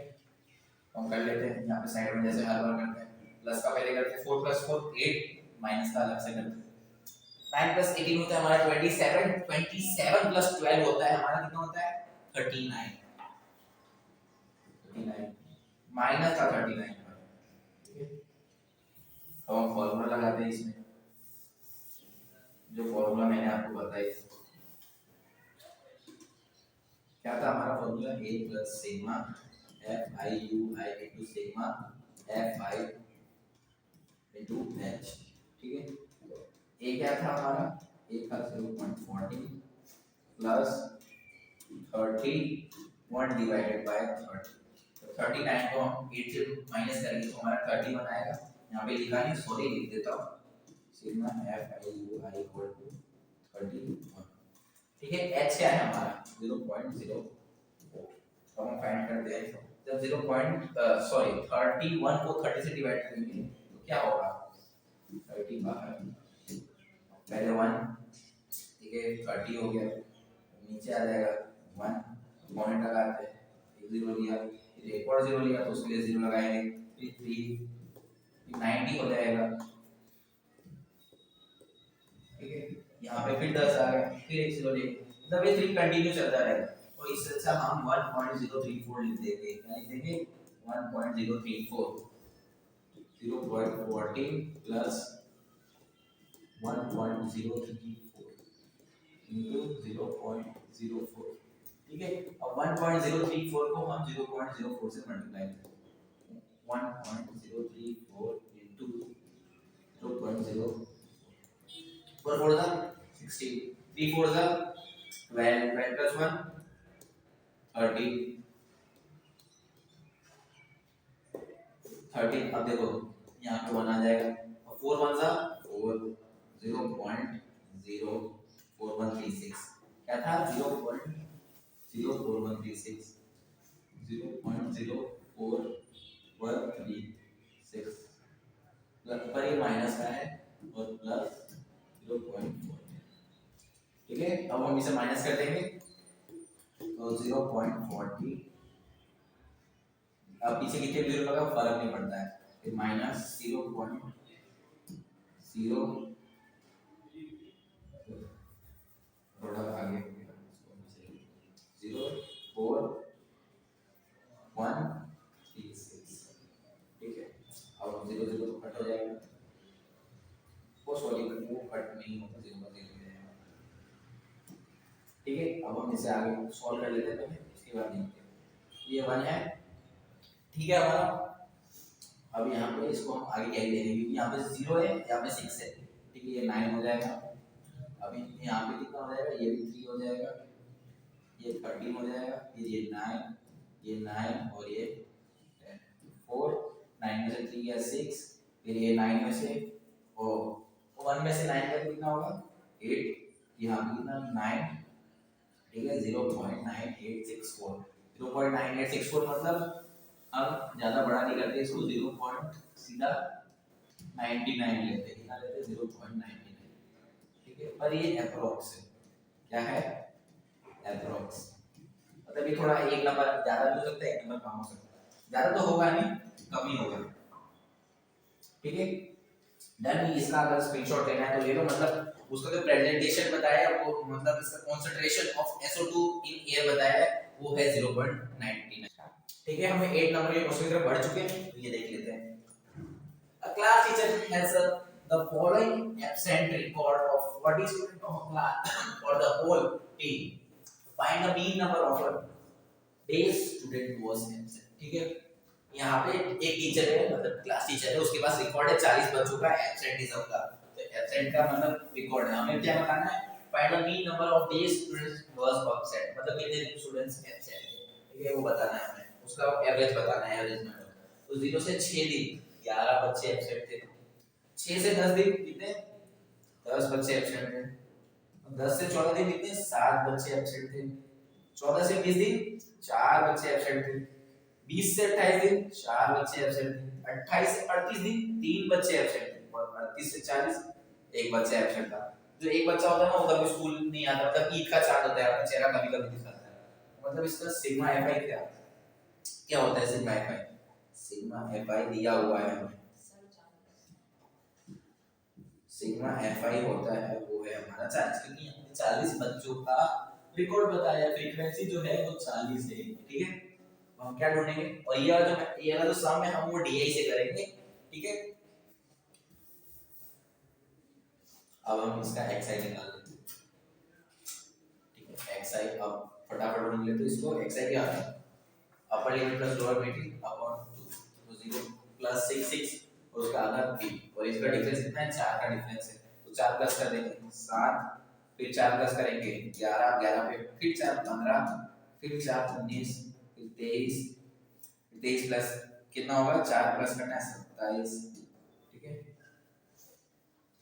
तो हम कर लेते हैं यहाँ पे साइड में जैसे हर बार करते हैं, प्लस का पहले करते हैं 4 + 4 8, माइनस का अलग से करते हैं। 9 + 18 होता है हमारा 27, 27 + 12 होता है हमारा कितना होता है 39, 39 माइनस का 39। ठीक है, अब हम फॉर्मूला लगाते हैं इसमें, जो फॉर्मूला मैंने आपको बताया क्या था हमारा formula, a + sigma f i u i into sigma f i into h। ठीक है, a क्या था हमारा, a था 0.40 प्लस 31 डिवाइडेड बाय 30। तो 39 को हम 8 से माइनस करेंगे तो हमारा 31 आएगा, यहाँ पे लिखा नहीं सॉरी लिख देता हूँ, sigma f i u i equal to 31। ठीक है, h क्या है हमारा 0.04। तो हम फाइंड करते हैं जब 31 को 30 से डिवाइड करेंगे तो क्या होगा 30 बाहर पहले 1। ठीक है, 30 हो गया, नीचे आ जाएगा 1, पॉइंट लगाते हैं, एक 0 लिया, फिर एक और 0 लिया तो उसके लिए 0 लगाएंगे, फिर 3 90 हो जाएगा। ठीक है, यहाँ पे फिर 10 आ गया, फिर एक 0 लेंगे, मतलब ये 3 कंटिन्यू चलता रहेगा। तो इससे अच्छा हम 1.034 लिख देंगे, क्या लिख देंगे 1.034, 0.14 प्लस 1.034 into 0.04। ठीक है, अब 1.034 को हम 0.04 से मल्टीप्लाई करें, 1.034 into 0.0 4 4 जा 16, 3 4 जा 12, 12 plus 1 13, 13। अब देखो यहाँ पे 1 आ जाएगा और 4 1 जा 4, 0.04136 क्या था 0.04136, 0.04136 पर ये माइनस का है और प्लस 0.4। ठीक है, अब हम इसे माइनस कर देंगे तो 0.40, अब पीछे कितने जीरो लगा फर्क नहीं पड़ता है, फिर माइनस 0.0 थोड़ा आगे 0.4136। ठीक है, अब 0 0 तो कट हो जाएगा, वो सॉरी वो कट नहीं होता, 0 का 0 हो जाएगा। ठीक है, अब हम इसे आगे सॉल्व कर लेते हैं पहले, इसके बाद देखते हैं ये 1 है। ठीक है, हमारा अब यहाँ पे इसको हम आगे क्या लेंगे क्योंकि यहाँ पे 0 है, यहाँ पे 6 है। ठीक है, ये 9 हो जाएगा, अभी यहाँ पे कितना हो जाएगा, ये भी 3 हो जाएगा, ये 13 हो जाएगा, फिर ये 9 और ये 4, 9 में से 3 या 6, फिर ये 9 में से और 1 में से 9 का कितना होगा 8, यहाँ पे कितना 9 ठीक है 0.9864, 0.9864 मतलब हम ज्यादा बड़ा नहीं करते इसको, 0 पॉइंट सीधा 99 लेते हैं, क्या लेते हैं 0.99, ठीक है। पर ये अप्रोक्स है, क्या है अप्रोक्स, मतलब ये थोड़ा एक नंबर ज्यादा भी हो सकता है, एक नंबर कम हो सकता है, ज्यादा तो होगा नहीं, कम ही होगा, ठीक है। डन। इसका अगर स्क्रीनशॉट लेना है तो ले लो, मतलब उसका जो प्रेजेंटेशन बताया है वो, मतलब इसका concentration of SO2 in air बताया है वो है 0.99, ठीक है। हमें 8 नंबर के क्वेश्चन की तरफ बढ़ चुके हैं, तो ये देख लेते हैं। A class teacher has the following absent record of 40 students of a class for the whole team. Find the mean number of a days student was absent, ठीक है। यहाँ पे एक टीचर है, मतलब क्लास टीचर है, उसके पास रिकॉर्ड है 40 बच्चों का एब्सेंटिज्म का, तो एब्सेंट का मतलब रिकॉर्ड है, हमें क्या बताना है, find the mean number of days students was absent, मतलब कितने स्टूडेंट्स एब्सेंट थे, ठीक है, वो बताना है हमें, उसका एवरेज बताना है, एवरेज नंबर। तो 0 से 6 दिन 11 बच्चे एब्सेंट थे, 6 से 10 दिन कितने 10 बच्चे एब्सेंट थे, 10 से 14 दिन कितने 7 बच्चे एब्सेंट थे, 14 से 20 दिन 4 बच्चे एब्सेंट थे, 20 से 28 दिन 4 बच्चे एब्सेंट थे, 28 से 38 दिन 3 बच्चे एब्सेंट थे, और 38 से 40 एक बच्चा एब्सेंट था। जो एक बच्चा होता है ना वो कभी स्कूल नहीं आता, मतलब ईद का चांद होता है, अपना चेहरा कभी कभी दिखाता है, मतलब इसका सिग्मा एफआई क्या क्या होता है, सिग्मा एफआई, सिग्मा एफआई दिया हुआ है हमें, सिग्मा एफआई होता है वो है हमारा 40, क्योंकि हमने 40 बच्चों का रिकॉर्ड बताया, फ्रीक्वेंसी जो है वो 40 है, ठीक है। हम क्या ढूंढेंगे, और ये वाला जो सम है हम वो डीआई से करेंगे, ठीक है। अब हम इसका xi निकाल लेते हैं, ठीक है, xi अब फटाफट ढूंढ लेते हैं इसको, xi क्या है, upper limit plus lower limit upon 2, तो 0 प्लस 6 6 और उसका आधा 3, और इसका डिफरेंस कितना है 4 का डिफरेंस है, तो 4 प्लस कर देंगे 7, फिर 4 प्लस करेंगे 11, 11 पे फिर 4 15, फिर 4 19, फिर 23, 23 प्लस कितना होगा, 4 प्लस करना है 27, ठीक है।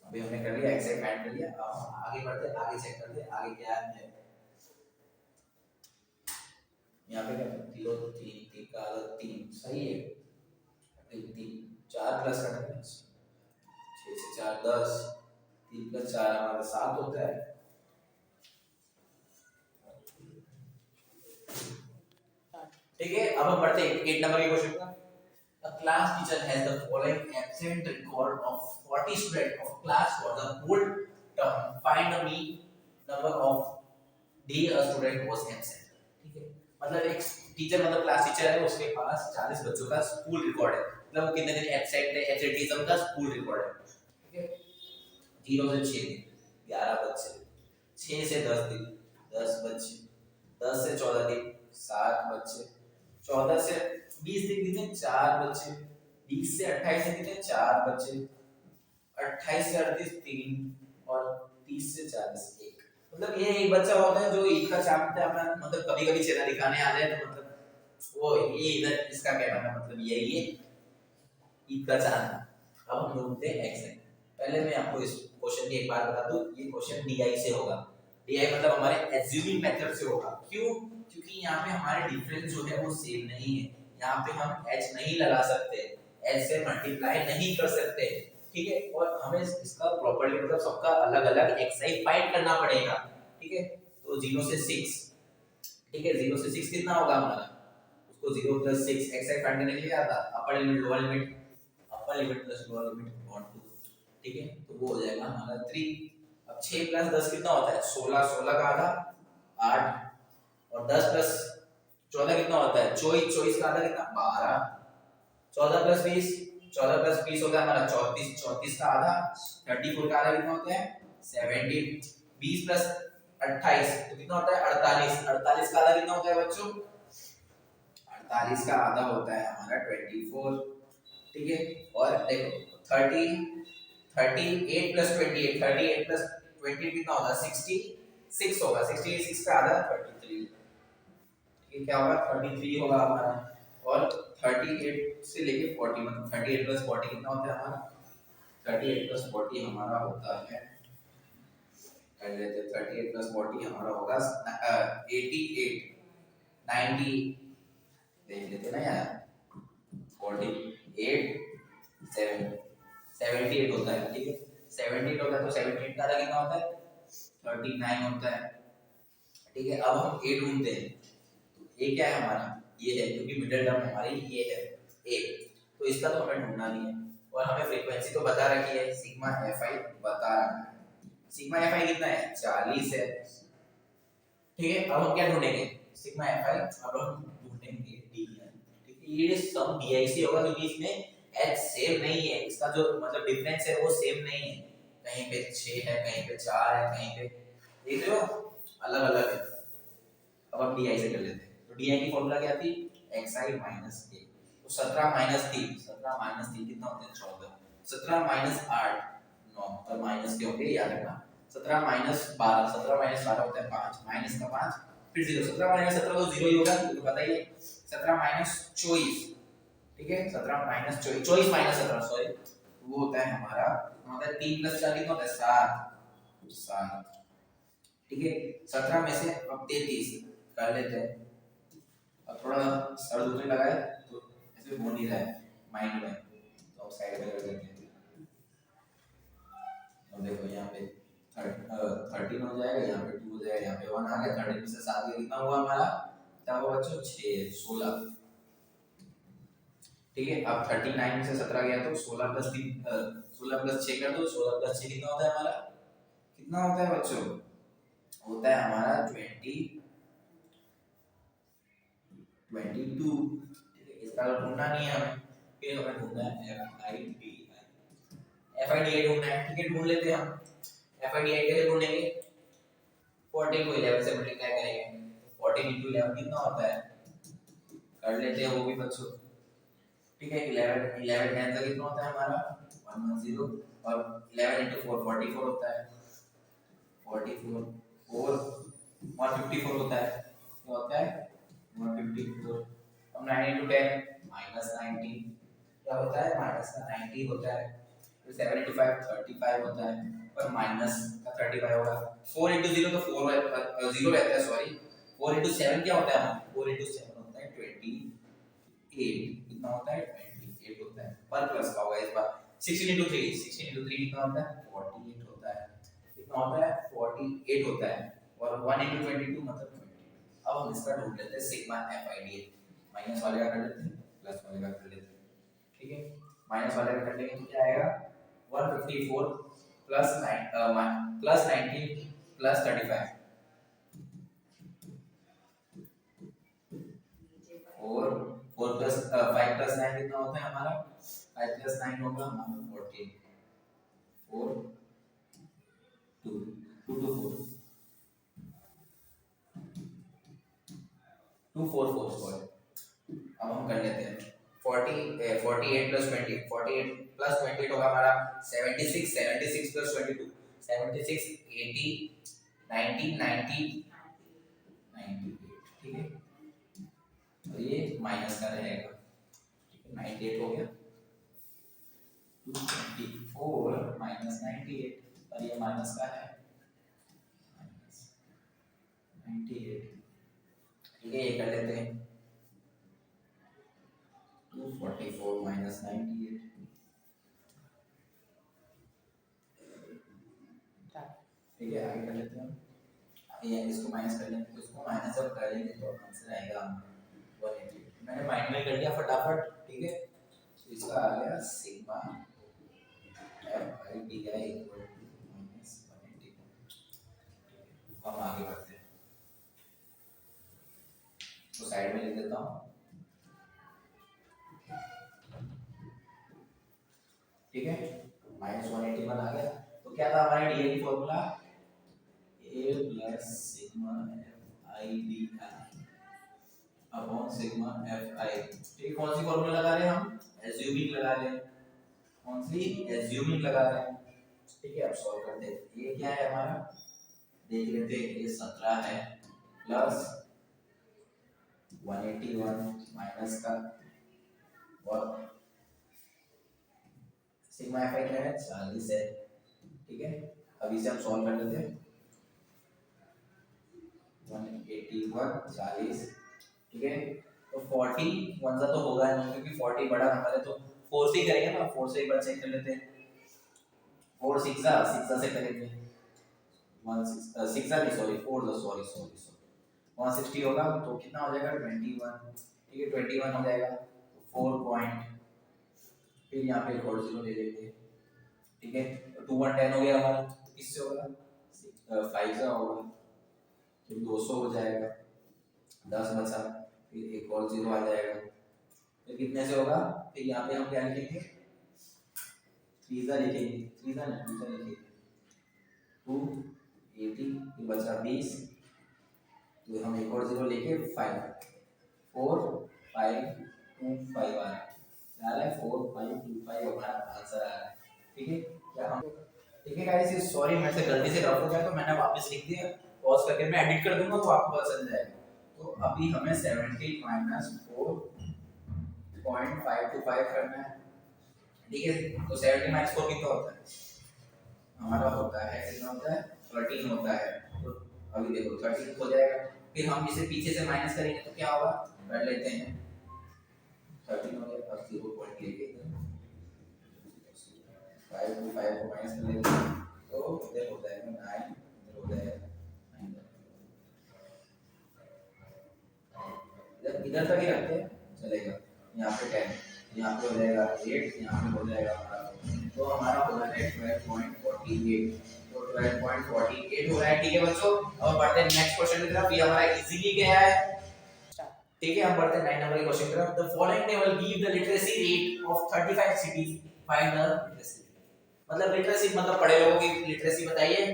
अभी हमने कर लिया, एक्स फाइंड कर लिया, अब आगे बढ़ते हैं, आगे चेक करते हैं आगे क्या है। यहाँ पे क्या 0 3 3 का आधा 3 सही है, 3 4 प्लस करना है 6 से 4 10, 3 प्लस 4 हमारा 7 होता है, ठीक है। अब हम बढ़ते हैं 8 नंबर के क्वेश्चन पर। A class teacher has the following absent record of 40 students of class for the whole term. Find the mean number of day a student was absent. ठीक है, मतलब एक टीचर मतलब क्लास टीचर है, उसके पास 40 बच्चों का स्कूल रिकॉर्ड है, मतलब वो कितने दिन एब्सेंट है, एब्सेंटिज्म का स्कूल रिकॉर्ड है, ठीक है। 0 से 6 दिन 11 बच्चे, 6 से 10 दिन 10 बच्चे, 10 से 14 दिन 7 बच्चे, 14 से 20 दिन कितने 4 बच्चे, 20 से 28 दिन कितने 4 बच्चे, 28 से 38 3, और 30 से 40 1, मतलब ये एक बच्चा होता है जो ईद का चांद है अपना, मतलब कभी कभी चेहरा दिखाने आ जाए, तो मतलब वो ये इधर इसका कहना है, मतलब यही है ईद का चांद। अब हम ढूंढते हैं एक्स, पहले मैं आपको इस क्वेश्चन की एक बार बता दूं, ये क्वेश्चन डीआई से होगा, डीआई मतलब हमारे एज्यूमिंग मेथड से होगा, क्यों, क्योंकि यहाँ पे हमारे डिफरेंस जो है वो सेम नहीं है, यहाँ पे हम h नहीं लगा सकते, h से मल्टीप्लाई नहीं कर सकते, ठीक है, और हमें इसका प्रॉपर्ली मतलब सबका अलग अलग xi फाइंड करना पड़ेगा, ठीक है। तो 0 से 6, ठीक है, 0 से 6 कितना होगा हमारा, उसको 0 प्लस 6 xi फाइंड करने के लिए आता upper limit lower limit, upper limit plus lower limit upon 2, ठीक है, तो वो हो जाएगा हमारा 3। अब 6 प्लस 10 कितना होता है 16, 16 का आधा 8, और 10 प्लस 14 कितना होता है 24, 24 का आधा कितना 12, 14 प्लस 20, 14 प्लस 20 होता है हमारा 34, 34 का आधा 34 का आधा कितना होता है 17, 20 प्लस 28 तो कितना होता है 48, 48 का आधा कितना होता है बच्चों 48 का आधा होता है हमारा 24, ठीक है। और देखो 30 38 प्लस 28, 38 प्लस 20 कितना होगा 66 होगा, 66 का आधा 33, ठीक है, क्या होगा 33 होगा हमारा, और 38 से लेके 40 मतलब 38 प्लस 40 कितना होता है हमारा 38 प्लस 40 हमारा होता है कर लेते 38 प्लस 40 हमारा होगा 88 90 देख लेते ना यार 48 7 78 होता है ठीक है 78 होता है तो 78 का आधा कितना होता है 39 होता है ठीक है अब हम a ढूंढते हैं तो a क्या है हमारा ये है क्योंकि मिडिल टर्म हमारी ये है a तो इसका तो हमें ढूंढना नहीं है और हमें फ्रीक्वेंसी तो बता रखी है सिग्मा fi बता रखा है सिग्मा fi कितना है 40 है ठीक है अब हम क्या ढूंढेंगे सिग्मा fi अब हम ढूंढेंगे d ठीक है ये सम dic होगा क्योंकि इसमें h सेम नहीं है इसका जो मतलब डिफरेंस है वो सेम नहीं है कहीं पे 6 है कहीं पे 4 है कहीं पे देख रहे हो अलग अलग है अब हम di से कर लेते हैं तो di की फॉर्मूला क्या थी xi माइनस a तो 17 माइनस 3 17 माइनस 3 कितना होता है 14 17 माइनस 8 9 और माइनस के होंगे याद रखना 17 माइनस 12 17 माइनस 12 होता है 5 माइनस का 5 फिर 0 17 माइनस 17 तो 0 ही होगा तो पता ही है 17 माइनस 24 ठीक है 17 माइनस 24 24 माइनस 17 सॉरी वो होता है हमारा होता है 3 प्लस 4 कितना होता है 7 7 ठीक है 17 में से अब 33 कर लेते हैं अब थोड़ा सर दूसरे लगाए तो ऐसे हो नहीं रहा है माइंड में तो साइड में कर देते हैं अब देखो यहाँ पे 13 हो जाएगा यहाँ पे 2 हो जाएगा यहाँ पे 1 आ गया 13 में से 7 गया कितना हुआ हमारा क्या हुआ बच्चों 6 16 ठीक है अब 39 में से 17 गया तो 16 प्लस 3 16 प्लस 6 कर दो 16 प्लस 6 कितना होता है हमारा कितना होता है बच्चों होता है हमारा 22 इसका तो ढूंढना नहीं है हमें फिर हमें ढूंढना है FIDI ढूंढना है ठीक है ढूंढ लेते हैं हम FIDI कैसे ढूंढेंगे 14 को 11 से मल्टीप्लाई करेंगे 14 into 11 कितना होता है कर लेते हैं वो भी बच्चों ठीक है 11 11 10 कितना होता है हमारा 110 और 11 into 4 44 होता है 44 4 154 होता है क्या होता है 154 अब 9 into 10 minus 90 क्या होता है माइनस का 90 होता है फिर 7 into 5 35 होता है और माइनस का 35 होगा 4 into 0 तो 4 0 रहता है सॉरी 4 into 7 क्या होता है 4 into 7 होता है 28 कितना होता है 28 होता है पर प्लस का होगा इस बार 16 into 3 16 into 3 कितना होता है 48 होता है कितना होता है 48 होता है और 1 into 22 मतलब 20 अब हम इसका ढूंढ लेते हैं सिग्मा FIDA माइनस वाले का कर लेते हैं प्लस वाले का कर लेते हैं ठीक है माइनस वाले का कर लेंगे तो क्या आएगा 154 प्लस 9 प्लस 19 प्लस 35 और 4 प्लस 5 प्लस 9 कितना होता है हमारा 5 प्लस 9 होगा हमारा 14 4 2 2 to 4 244 सॉरी अब हम कर लेते हैं 48 प्लस 20 48 प्लस 28 होगा हमारा 76 76 प्लस 22 76 80 90 90 98 ठीक है और ये माइनस का रहेगा ठीक है 98 हो गया 224 माइनस 98 और ये माइनस का है माइनस 98 ठीक है ये कर लेते हैं 244 minus 98 ठीक है आगे कर लेते हैं ये इसको माइनस कर लेंगे तो इसको माइनस जब करेंगे तो आंसर आएगा 180 मैंने माइंड में कर लिया फटाफट ठीक है तो इसका आ गया sigma FIDI equal to minus 180 हम आगे बढ़ते हैं तो साइड में लिख देता हूँ ठीक है माइनस 181 आ गया तो क्या था हमारे डी की formula a plus sigma FIDI upon sigma FI ठीक कौन सी फॉर्मूला लगा रहे हैं हम एज्यूमिंग लगा रहे हैं कौन सी एज्यूमिंग लगा रहे हैं ठीक है अब सॉल्व करते हैं ये क्या है हमारा देख लेते हैं ये 17 है प्लस 181 माइनस का और सिग्मा FI क्या है 40 है ठीक है अब इसे हम सॉल्व कर लेते हैं 181 40, ठीक है। तो 40 वन सा तो होगा नहीं क्योंकि 40 बड़ा नंबर है, तो 4 से ही करेंगे ना, 4 से एक बार चेक कर लेते हैं। 4 6 से करेंगे, 1 6 6 नहीं सॉरी 4 सॉरी सॉरी सॉरी 160 होगा तो कितना हो जाएगा 21, ठीक है 21 हो जाएगा तो 4 पॉइंट, फिर यहाँ पे एक और जीरो ले लेंगे, ठीक है। तो 2 1 10 हो गया हमारा, किससे होगा 5 से होगा, फिर 200 हो जाएगा, 10 बचा, फिर एक और जीरो आ जाएगा, फिर कितने से होगा, फिर यहाँ पे हम क्या लिखेंगे 3 सा लिखेंगे, 3 सा नहीं 2 सा लिखेंगे, 280, फिर बचा 20, तो हम एक और जीरो लेके 5 4 5 2 5 आ रहा है 4 5 2 5 हमारा आंसर आ रहा है, ठीक है। क्या हम, ठीक है गाइस, सॉरी मेरे से गलती से रफ हो गया तो मैंने वापस लिख दिया, पॉज करके मैं एडिट कर दूंगा तो आपको पता चल जाएगा। तो अभी हमें 70 माइनस 4.525 करना है, ठीक है। तो 70 माइनस 4 कितना होता है हमारा, होता है कितना होता है 13 होता है, तो अभी देखो 13 हो जाएगा, फिर हम इसे पीछे से माइनस करेंगे तो क्या होगा, कर लेते हैं 13 हो गया, अब 0 पॉइंट लेके 5 to 5 को माइनस कर लेंगे तो इधर हो जाएगा 9, इधर हो जाएगा 9, इधर इधर तक ही रखते हैं चलेगा, यहाँ पे 10, यहाँ पे हो जाएगा 8, यहाँ पे हो जाएगा हमारा, तो हमारा हो रहा है 12.48, तो 12.48 हो रहा है, ठीक है बच्चों। अब बढ़ते हैं नेक्स्ट क्वेश्चन की तरफ, ये हमारा इजीली क्या है, ठीक है। हम बढ़ते हैं 9 नंबर के क्वेश्चन की तरफ। The following table give the literacy rate of 35 cities, find the literacy, मतलब लिटरेसी मतलब पढ़े लोगों की लिटरेसी बताइए,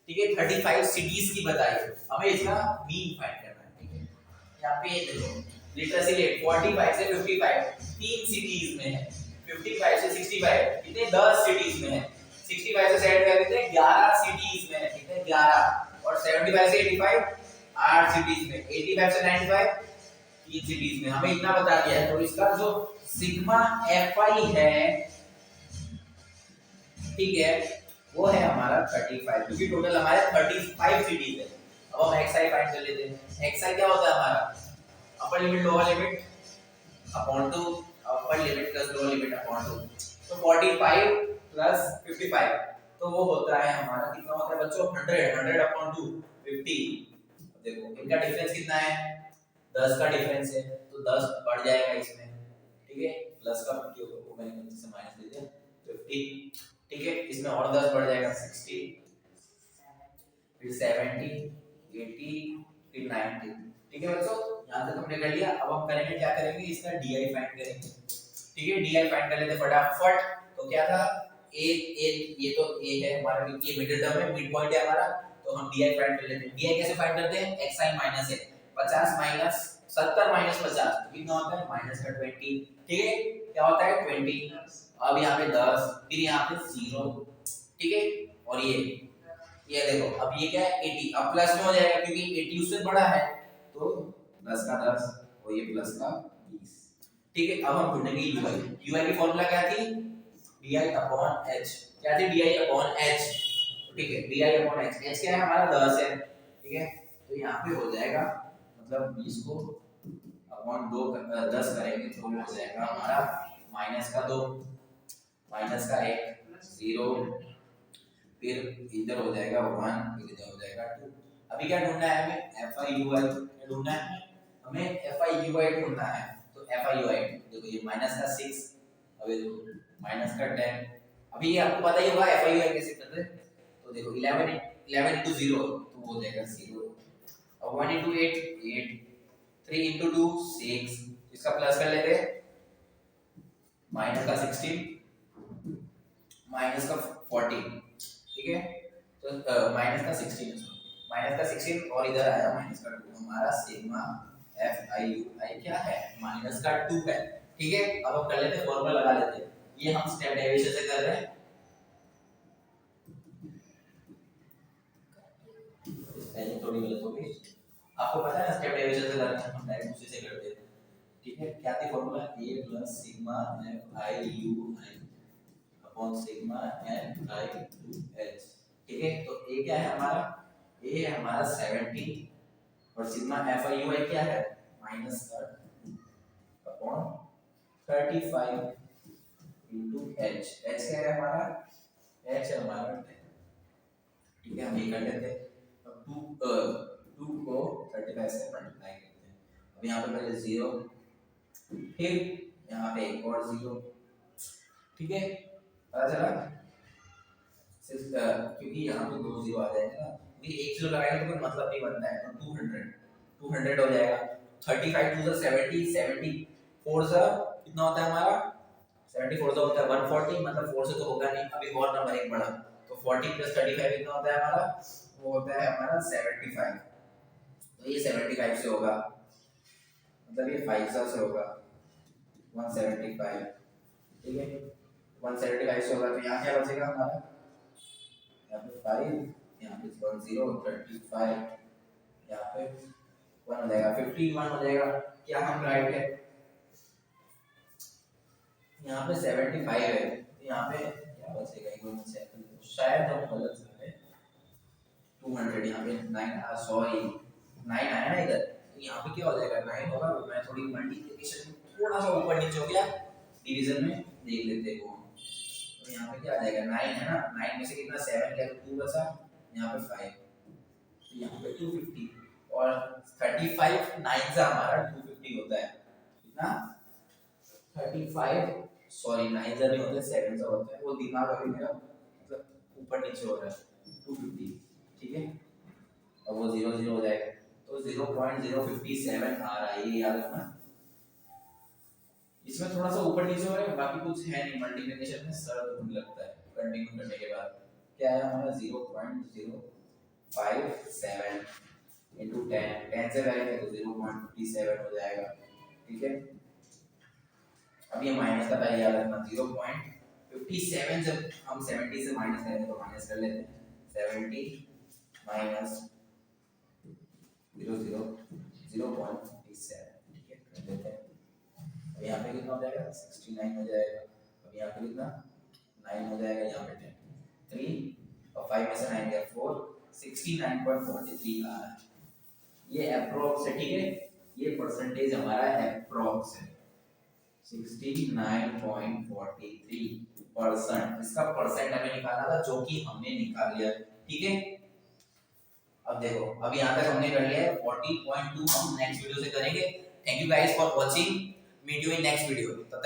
ठीक है। 35 सिटीज की बताइए, हमें इसका मीन फाइंड करना है, ठीक है। यहाँ पे देखो लिटरेसी रेट 45 से 55 तीन सिटीज में है, 55 से 65 कितने 10 सिटीज में है, 65 से 75 कितने 11 सिटीज में है, कितने 11, और 75 से 85 8 सिटीज में, 85 से 95 तीन सिटीज में, हमें इतना बता दिया है। तो इसका जो सिग्मा एफआई है, ठीक है, वो है हमारा 35, क्योंकि टोटल हमारे 35 सिटीज है। अब हम xi फाइंड कर लेते हैं। xi क्या होता है हमारा, upper limit lower limit upon two, upper limit plus lower limit upon two, तो 45 प्लस 55 तो वो होता है हमारा, कितना होता है बच्चों 100, 100 अपॉन 2 50। देखो इनका डिफरेंस कितना है 10 का डिफरेंस है, तो 10 बढ़ जाएगा इसमें, ठीक है, प्लस का 50 होगा, वो मैंने गलती से माइनस दे दिया 50, ठीक है। इसमें और 10 बढ़ जाएगा 60, फिर 70 80 फिर 90, ठीक है बच्चों। यहां तक हमने कर लिया। अब हम करेंगे क्या करेंगे, इसका डीआई फाइंड करेंगे, ठीक है। डीआई फाइंड कर लेते फटाफट। तो क्या था ए ए, ये तो ए है हमारा, ये मिडिल टर्म है, मिड पॉइंट है हमारा, तो हम डीआई फाइंड कर लेते हैं। डीआई कैसे फाइंड करते हैं, xi माइनस है 50 माइनस 70 माइनस 50 तो कितना होता है माइनस का 20, ठीक है, क्या होता है 20। अब यहाँ पे 10, फिर यहाँ पे 0, ठीक है, और ये देखो अब ये क्या है 80, अब प्लस में हो जाएगा क्योंकि 80 उससे बड़ा है, तो प्लस का 10 और ये प्लस का 20, ठीक है। अब हम ढूंढेंगे यूआई, यूआई की फॉर्मूला क्या थी di अपॉन h, क्या थी di अपॉन h, ठीक है, di अपॉन h, h क्या है हमारा 10 है, ठीक है। तो यहाँ पे हो जाएगा मतलब 20 को अपॉन 2 10 करेंगे तो हो जाएगा हमारा माइनस का 2 माइनस का 1 0, फिर इधर हो जाएगा 1, फिर इधर हो जाएगा 2। अभी क्या ढूंढना है हमें FIUI ढूंढना है, हमें FIUI ढूंढना है। तो FIUI देखो ये माइनस का 6, अभी देखो माइनस का 10, अभी ये आपको पता ही होगा FIUI कैसे करते हैं। तो देखो 11 into 0 तो वो हो जाएगा 0, और 1 into 8 8, 3 into 2 6, इसका प्लस कर लेते हैं, माइनस का 16 माइनस का 14, ठीक है। तो माइनस का 16, माइनस का 16 और इधर आया माइनस का 2, हमारा सिग्मा FIUI क्या है माइनस का 2 है, ठीक है। अब हम कर लेते हैं फॉर्मूला लगा लेते हैं, ये हम स्टेप डेरिवेशन से कर रहे हैं, पहले थोड़ी गलत हो गई, आपको पता है ना स्टेप डेरिवेशन से करना है, हम डायरेक्ट उसी से करते हैं, ठीक है। क्या थी formula a plus sigma FIUI upon sigma FI2H, ठीक है। तो a क्या है हमारा, a है हमारा 70 और सिग्मा एफ आई यू आई क्या है minus upon 35 into H. H क्या है हमारा, एच है हमारा, ठीक है। हम ये कर लेते हैं, अब 2 को 35 से मल्टीप्लाई करते हैं। अब यहाँ पे पहले 0, फिर यहाँ पे एक और 0, ठीक है। पता चला क्योंकि यहाँ पे 2 0 आ जाएंगे ना, क्योंकि एक 0 लगाएंगे तो कोई मतलब नहीं बनता है। तो 200 हो जाएगा। 35 2 70, 74 से कितना होता है हमारा, 74 से होता है 140, मतलब 4 से तो होगा नहीं। अभी और नंबर एक बढ़ा, तो 40 + 35 कितना होता है हमारा, वो होता है हमारा 75। तो ये 75 से होगा, मतलब ये 5 से होगा 175, ठीक है। 175 से होगा, तो यहाँ क्या बचेगा हमारा, यहाँ पे 5, यहाँ पे 10 35, यहाँ पे 1 हो जाएगा, 51 हो जाएगा। क्या हम राइट है, यहाँ पे 75 है, तो यहाँ पे क्या बचेगा, एक बार चेक कर लो, शायद हम गलत कर रहे हैं। 200 यहाँ पे 9, सॉरी 9 आया ना इधर, तो यहाँ पे क्या हो जाएगा 9 होगा। मैं थोड़ी मल्टीप्लिकेशन में थोड़ा सा ऊपर नीचे हो गया, डिवीजन में देख लेते हैं वो। तो यहाँ पे क्या आ जाएगा 9 है ना, 9 में से कितना 7 गया तो 2 बचा, यहाँ पे 5, तो यहाँ पे 250, और 35 9 से हमारा 250 होता है कितना, 35, सॉरी 9 से नहीं होता, 7 से होता है। वो दिमाग अभी मेरा मतलब ऊपर नीचे हो रहा है, 250, ठीक है। अब वो 0 0 हो जाएगा, तो 0.057 आ रहा है, ये याद रखना। इसमें थोड़ा सा ऊपर नीचे हो रहा है, बाकी कुछ है नहीं। मल्टीप्लिकेशन में सर दुखने लगता है कंटिन्यू करने के बाद। क्या है हमारा 0.057 इंटू 10, 10 से करेंगे तो 0.57 हो जाएगा, ठीक है। अब ये माइनस का पहले याद रखना, 0.57 जब हम 70 से माइनस करेंगे तो माइनस कर लेते हैं, 70 माइनस 0.57, ठीक है, कर देते हैं। अब यहाँ पे कितना हो जाएगा 69 हो जाएगा। अब यहाँ पे कितना 9 हो जाएगा, यहाँ पे 3 और 5 में से 9 गया 4, 69.43 आ रहा है। ये अप्रोक्स है, ठीक है। ये परसेंटेज हमारा अप्रोक्स है 69.43%। इसका परसेंट हमें निकालना था, जो कि हमने निकाल लिया, ठीक है। अब देखो, अब यहाँ तक हमने कर लिया है 40.2, हम नेक्स्ट वीडियो से करेंगे। Thank you guys for watching, meet you in next video, तब तक